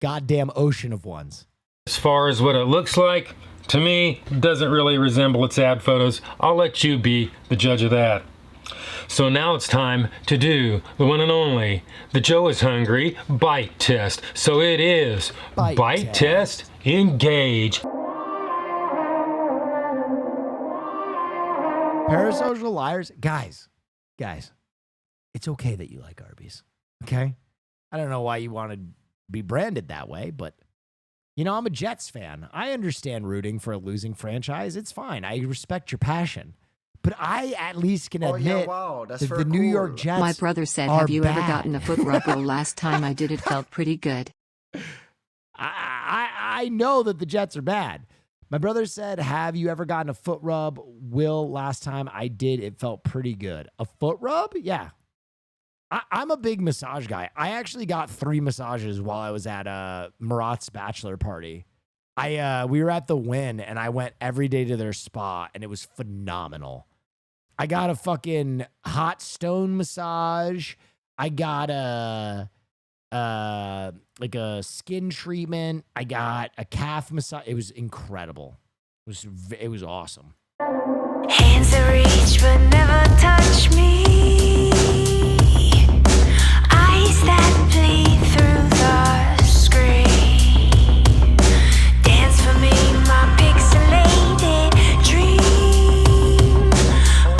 S1: Goddamn ocean of ones.
S20: As far as what it looks like, to me, it doesn't really resemble its ad photos. I'll let you be the judge of that. So now it's time to do the one and only, the Joe is Hungry bite test. So it is bite test engage.
S1: Parasocial liars. Guys, it's okay that you like Arby's, okay? I don't know why you want to be branded that way, but, you know, I'm a Jets fan. I understand rooting for a losing franchise. It's fine. I respect your passion. But I at least can admit that the New York Jets
S4: My brother said,
S1: are
S4: have you
S1: bad.
S4: ever gotten a foot rub? Well, last time I did, it felt pretty good.
S1: I know that the Jets are bad. My brother said, have you ever gotten a foot rub? Will, last time I did, it felt pretty good. A foot rub? Yeah. I'm a big massage guy. I actually got 3 massages while I was at Murat's bachelor party. We were at the Wynn, and I went every day to their spa, and it was phenomenal. I got a fucking hot stone massage. I got a skin treatment. I got a calf massage. It was incredible. It was awesome.
S3: Hands that reach but never touch me. Eyes that bleed through the screen. Dance for me, my pixelated dream.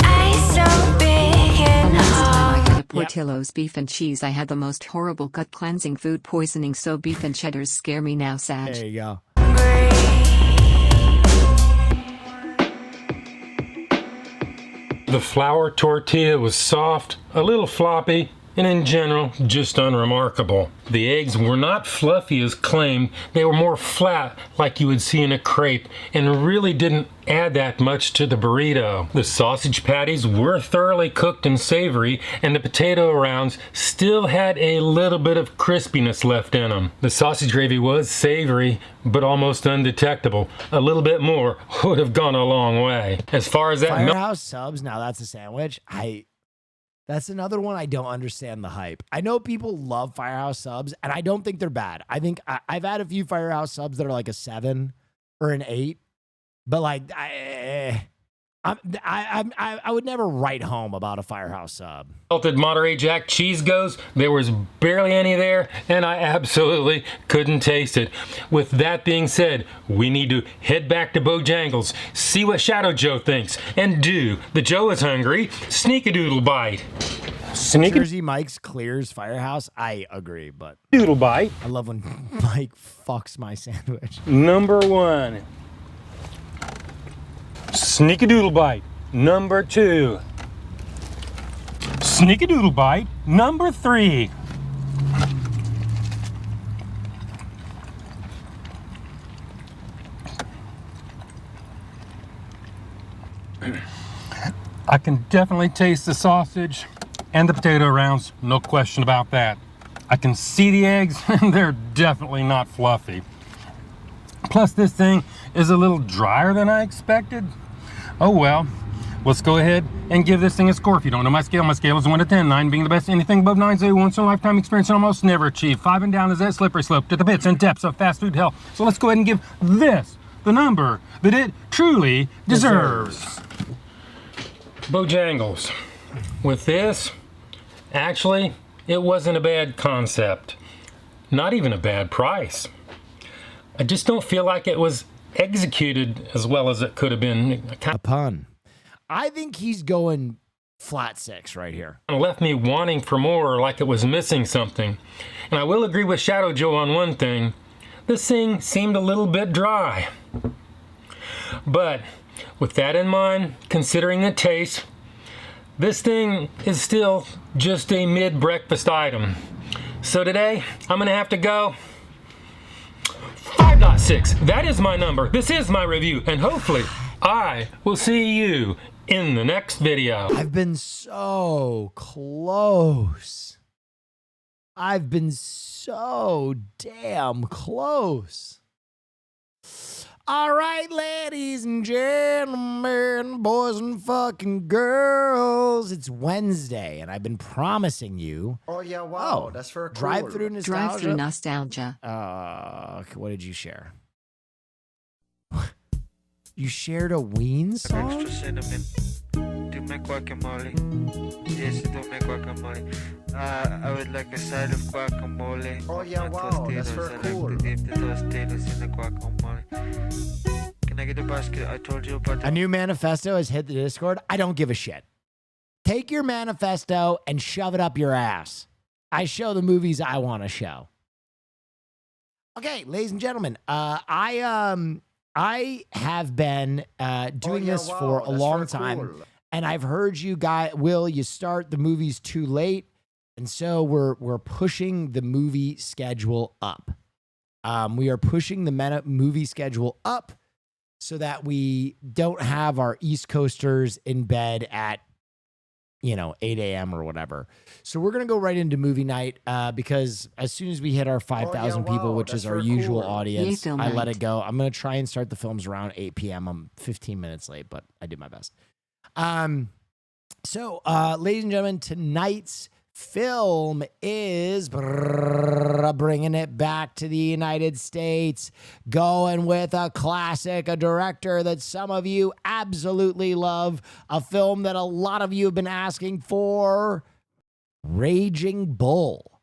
S3: Eyes so big and hard.
S4: I had a Portillo's beef and cheese. I had the most horrible gut cleansing food poisoning, so beef and cheddars scare me now, Sag.
S1: There you go.
S20: The flour tortilla was soft, a little floppy, and in general, just unremarkable. The eggs were not fluffy as claimed. They were more flat, like you would see in a crepe, and really didn't add that much to the burrito. The sausage patties were thoroughly cooked and savory, and the potato rounds still had a little bit of crispiness left in them. The sausage gravy was savory, but almost undetectable. A little bit more would have gone a long way. As far as that
S1: Firehouse subs, now that's a sandwich. That's another one I don't understand the hype. I know people love Firehouse subs, and I don't think they're bad. I think I've had a few Firehouse subs that are like a 7 or an 8, but like I'm I would never write home about a Firehouse sub.
S20: Salted Monterey Jack cheese goes, there was barely any there, and I absolutely couldn't taste it. With that being said, we need to head back to Bojangles, see what Shadow Joe thinks, and do the Joe is hungry sneak-a-doodle bite.
S1: Jersey Mike's clears Firehouse. I agree, but
S20: Doodle bite.
S1: I love when Mike fucks my sandwich.
S20: Number 1. Sneak-a-doodle bite. Number 2. Sneak-a-doodle bite. Number 3. I can definitely taste the sausage and the potato rounds, no question about that. I can see the eggs, and they're definitely not fluffy. Plus, this thing is a little drier than I expected. Oh well, let's go ahead and give this thing a score. If you don't know my scale is 1 to 10. 9 being the best. Anything above 9 is a once-in-a-lifetime experience and almost never achieved. 5 and down is that slippery slope to the pits and depths of fast food hell. So let's go ahead and give this the number that it truly deserves. Bojangles. With this, actually, it wasn't a bad concept. Not even a bad price. I just don't feel like it was executed as well as it could have been.
S1: A pun. I think he's going flat 6 right here.
S20: It left me wanting for more, like it was missing something. And I will agree with Shadow Joe on one thing. This thing seemed a little bit dry. But with that in mind, considering the taste, this thing is still just a mid-breakfast item. So today, I'm gonna have to go 5.6. That is my number. This is my review, and hopefully I will see you in the next video.
S1: I've been so close. I've been so damn close. All right, ladies and gentlemen, boys and fucking girls, it's Wednesday, and I've been promising you.
S2: Oh yeah, wow, that's for cool.
S1: Drive-through nostalgia.
S6: Drive-through nostalgia.
S1: What did you share? You shared a Ween song?
S5: Extra cinnamon. Do make guacamole. Yes, do make guacamole. I would like a side of guacamole.
S2: Oh yeah, wow, that's for cool.
S5: I like to dip the Tostitos in the guacamole. Can I get a basket? I told you about
S1: A new manifesto has hit the Discord. I don't give a shit. Take your manifesto and shove it up your ass. I show the movies I want to show. Okay, ladies and gentlemen, I have been doing this for a long time, cool. And I've heard you guys, Will, you start the movies too late, and so we're pushing the movie schedule up. We are pushing the movie schedule up so that we don't have our East Coasters in bed at 8 a.m. or whatever. So we're going to go right into movie night because as soon as we hit our 5,000 people, which is our usual audience, I let it go. I'm going to try and start the films around 8 p.m. I'm 15 minutes late, but I did my best. So, ladies and gentlemen, tonight's film is bringing it back to the United States, going with a classic, a director that some of you absolutely love, a film that a lot of you have been asking for, Raging Bull.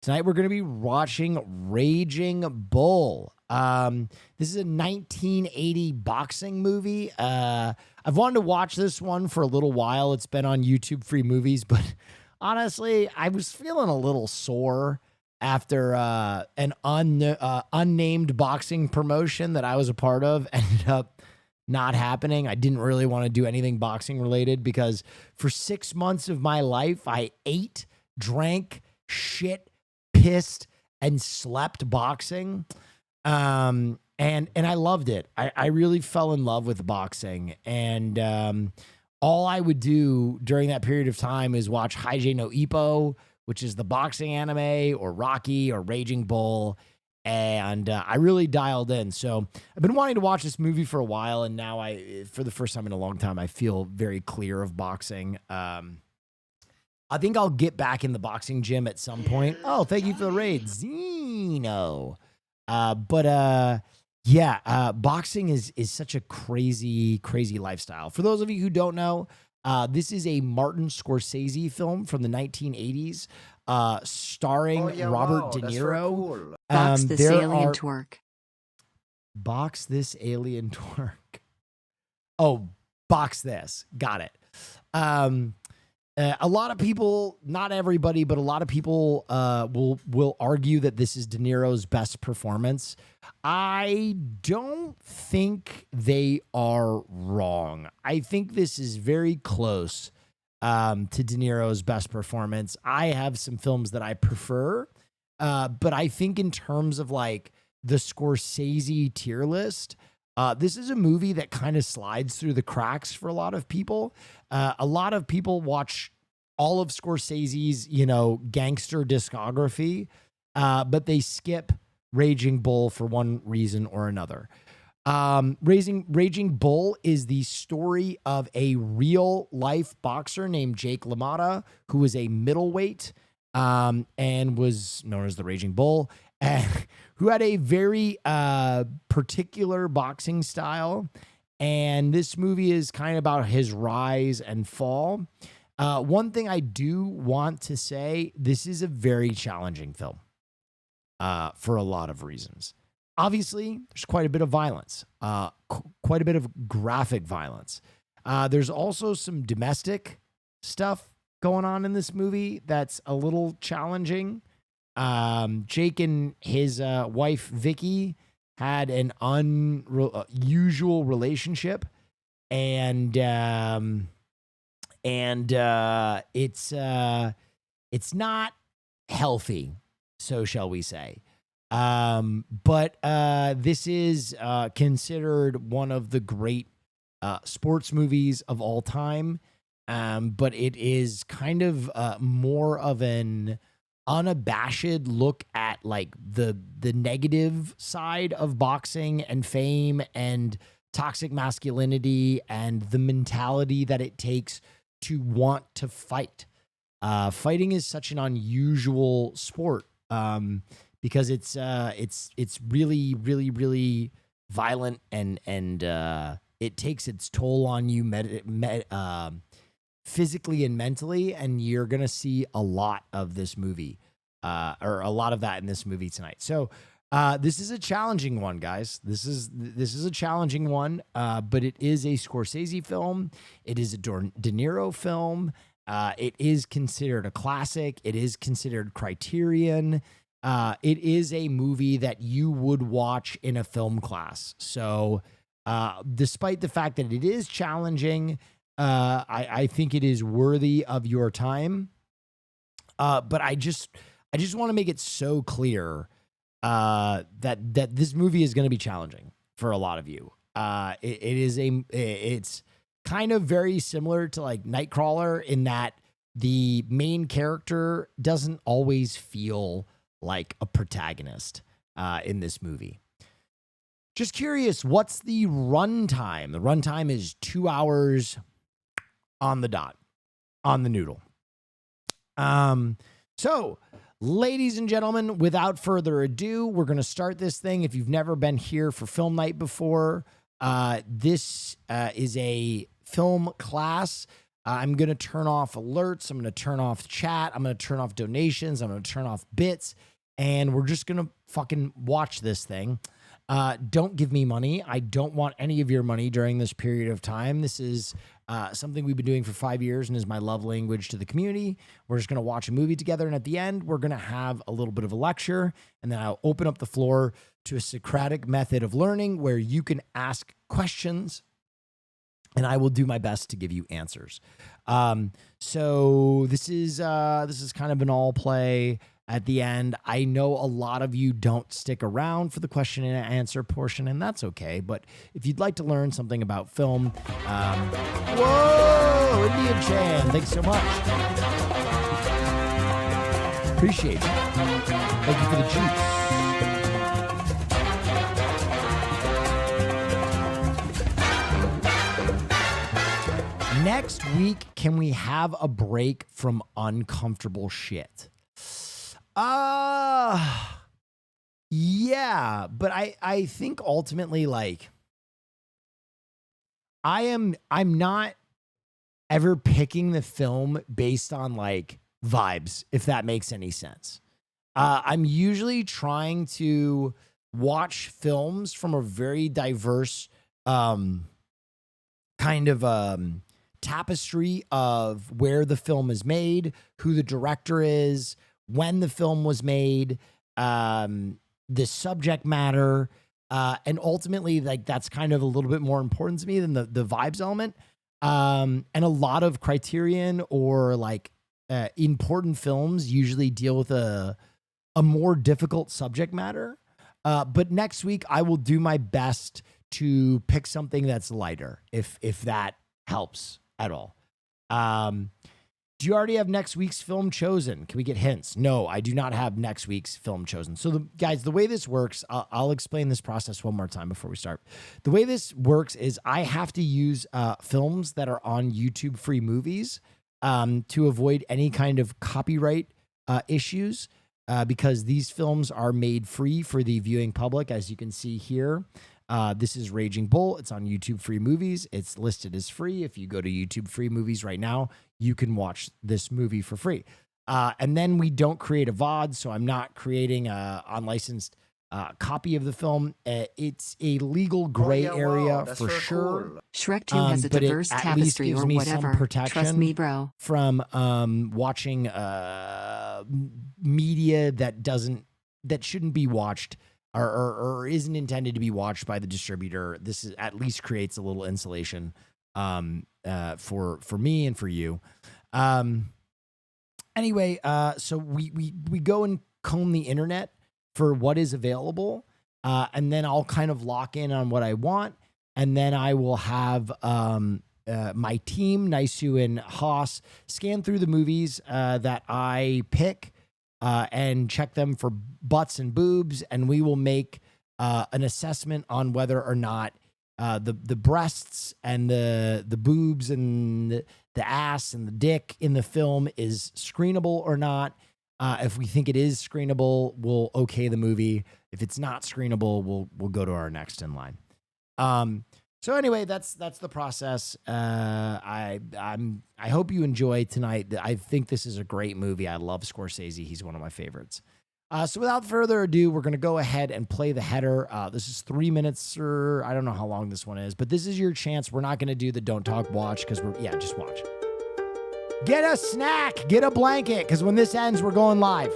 S1: Tonight we're going to be watching Raging Bull. This is a 1980 boxing movie. I've wanted to watch this one for a little while. It's been on YouTube Free Movies, but honestly, I was feeling a little sore after an unnamed boxing promotion that I was a part of ended up not happening. I didn't really want to do anything boxing related because for 6 months of my life, I ate, drank, shit, pissed, and slept boxing. And I loved it. I really fell in love with boxing. And all I would do during that period of time is watch Haije no Ippo, which is the boxing anime, or Rocky, or Raging Bull. And I really dialed in. So I've been wanting to watch this movie for a while. And now for the first time in a long time, I feel very clear of boxing. I think I'll get back in the boxing gym at some point. Oh, thank you for the raid, Zeno. Yeah, boxing is such a crazy lifestyle. For those of you who don't know, this is a Martin Scorsese film from the 1980s, starring Robert De Niro.
S2: Cool.
S4: Box this alien twerk.
S1: Box this alien twerk. Oh, box this. Got it. A lot of people, not everybody, but a lot of people will argue that this is De Niro's best performance. I don't think they are wrong. I think this is very close to De Niro's best performance. I have some films that I prefer, but I think in terms of like the Scorsese tier list, this is a movie that kind of slides through the cracks for a lot of people. A lot of people watch all of Scorsese's, gangster discography, but they skip Raging Bull for one reason or another. Raging Bull is the story of a real life boxer named Jake LaMotta, who was a middleweight and was known as the Raging Bull, who had a very particular boxing style. And this movie is kind of about his rise and fall. One thing I do want to say, this is a very challenging film for a lot of reasons. Obviously, there's quite a bit of violence, quite a bit of graphic violence. There's also some domestic stuff going on in this movie that's a little challenging. Jake and his wife, Vicky, had an unusual relationship, and it's not healthy, so shall we say. But this is considered one of the great sports movies of all time. But it is kind of more of an unabashed look at like the negative side of boxing and fame and toxic masculinity and the mentality that it takes to want to fight. Fighting is such an unusual sport because it's really, really, really violent and it takes its toll on you physically and mentally, and you're gonna see a lot of this movie, or a lot of that in this movie tonight. So this is a challenging one, guys. This is a challenging one, but it is a Scorsese film. It is a De Niro film. It is considered a classic. It is considered Criterion. It is a movie that you would watch in a film class. So despite the fact that it is challenging, I think it is worthy of your time. But I just want to make it so clear that this movie is going to be challenging for a lot of you. It's kind of very similar to like Nightcrawler in that the main character doesn't always feel like a protagonist in this movie. Just curious, what's the runtime? The runtime is 2 hours on the dot, on the noodle. So, ladies and gentlemen, without further ado, we're going to start this thing. If you've never been here for film night before, this is a film class. I'm going to turn off alerts. I'm going to turn off chat. I'm going to turn off donations. I'm going to turn off bits. And we're just going to fucking watch this thing. Don't give me money. I don't want any of your money during this period of time. This is something we've been doing for 5 years and is my love language to the community. We're just going to watch a movie together. And at the end, we're going to have a little bit of a lecture. And then I'll open up the floor to a Socratic method of learning where you can ask questions and I will do my best to give you answers. So this is kind of an all play. At the end, I know a lot of you don't stick around for the question and answer portion, and that's okay. But if you'd like to learn something about film, whoa, Indian Chan, thanks so much. Appreciate it. Thank you for the juice. Next week, can we have a break from uncomfortable shit? Yeah, but I think ultimately, like, I'm not ever picking the film based on like vibes, if that makes any sense. I'm usually trying to watch films from a very diverse kind of tapestry of where the film is made, who the director is, when the film was made, the subject matter, and ultimately, like, that's kind of a little bit more important to me than the vibes element. And a lot of Criterion or like important films usually deal with a more difficult subject matter. But next week I will do my best to pick something that's lighter, if that helps at all. Do you already have next week's film chosen? Can we get hints? No, I do not have next week's film chosen. So guys, the way this works, I'll explain this process one more time before we start. The way this works is I have to use films that are on YouTube Free Movies to avoid any kind of copyright issues. Because these films are made free for the viewing public, as you can see here. This is Raging Bull. It's on YouTube Free Movies. It's listed as free. If you go to YouTube Free Movies right now, you can watch this movie for free. And then we don't create a VOD, so I'm not creating a unlicensed copy of the film. It's a legal gray area for sure.
S6: Cool. Shrek 2 has a diverse tapestry or whatever. Trust me, bro.
S1: From watching media that shouldn't be watched or isn't intended to be watched by the distributor. This is at least creates a little insulation for me and for you. Anyway, so we go and comb the internet for what is available, and then I'll kind of lock in on what I want, and then I will have my team, Naisu and Haas, scan through the movies that I pick and check them for butts and boobs, and we will make an assessment on whether or not the breasts and the boobs and the ass and the dick in the film is screenable or not. If we think it is screenable, we'll okay the movie. If it's not screenable, we'll go to our next in line. So anyway, that's the process. I hope you enjoy tonight. I think this is a great movie. I love Scorsese. He's one of my favorites. So without further ado, we're going to go ahead and play the header. This is 3 minutes, or I don't know how long this one is, but this is your chance. We're not going to do the don't talk watch because just watch. Get a snack, get a blanket, because when this ends, we're going live.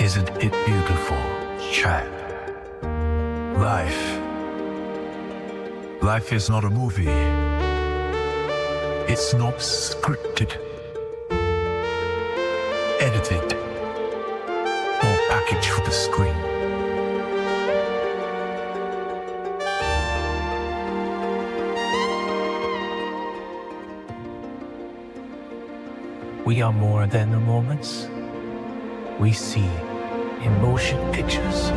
S7: Isn't it beautiful, child? Life is not a movie. It's not scripted, edited, or packaged for the screen. We are more than the moments we see in motion pictures.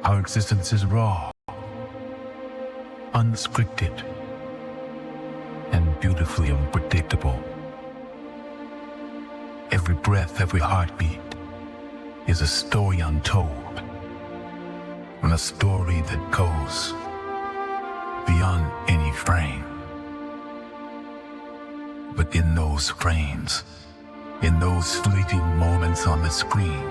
S7: Our existence is raw, unscripted, and beautifully unpredictable. Every breath, every heartbeat is a story untold, and a story that goes beyond any frame. But in those frames, in those fleeting moments on the screen,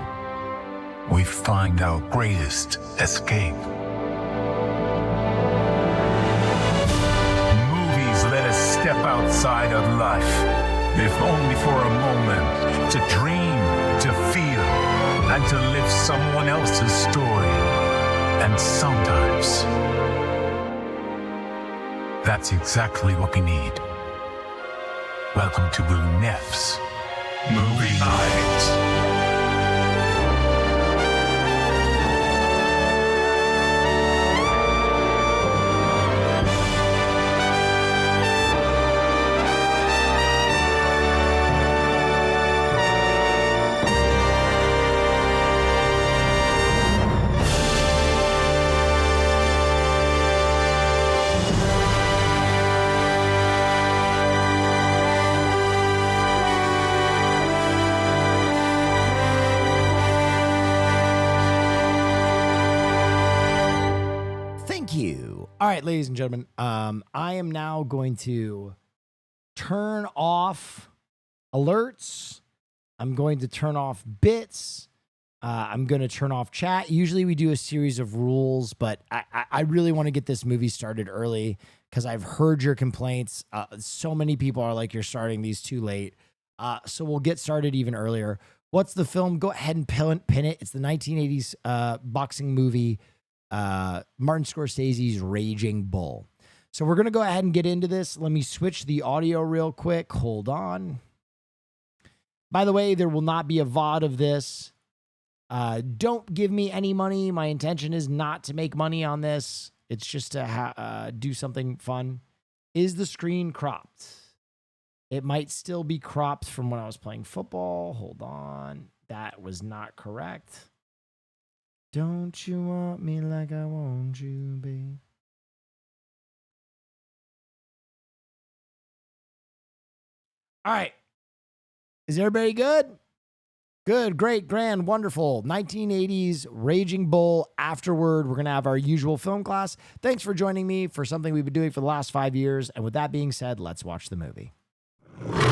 S7: we find our greatest escape. Movie step outside of life, if only for a moment, to dream, to feel, and to live someone else's story. And sometimes, that's exactly what we need. Welcome to Neff's Movie Night.
S1: All right, ladies and gentlemen, I am now going to turn off alerts. I'm going to turn off bits. I'm going to turn off chat. Usually we do a series of rules, but I really want to get this movie started early because I've heard your complaints. So many people are like, you're starting these too late. So we'll get started even earlier. What's the film? Go ahead and pin it. It's the 1980s boxing movie, Martin Scorsese's Raging Bull. So we're going to go ahead and get into this. Let me switch the audio real quick. Hold on. By the way, there will not be a VOD of this. Don't give me any money. My intention is not to make money on this. It's just to do something fun. Is the screen cropped? It might still be cropped from when I was playing football. Hold on. That was not correct. Don't you want me like I want you, babe? All right. Is everybody good? Good, great, grand, wonderful. 1980s Raging Bull. Afterward, we're going to have our usual film class. Thanks for joining me for something we've been doing for the last 5 years. And with that being said, let's watch the movie.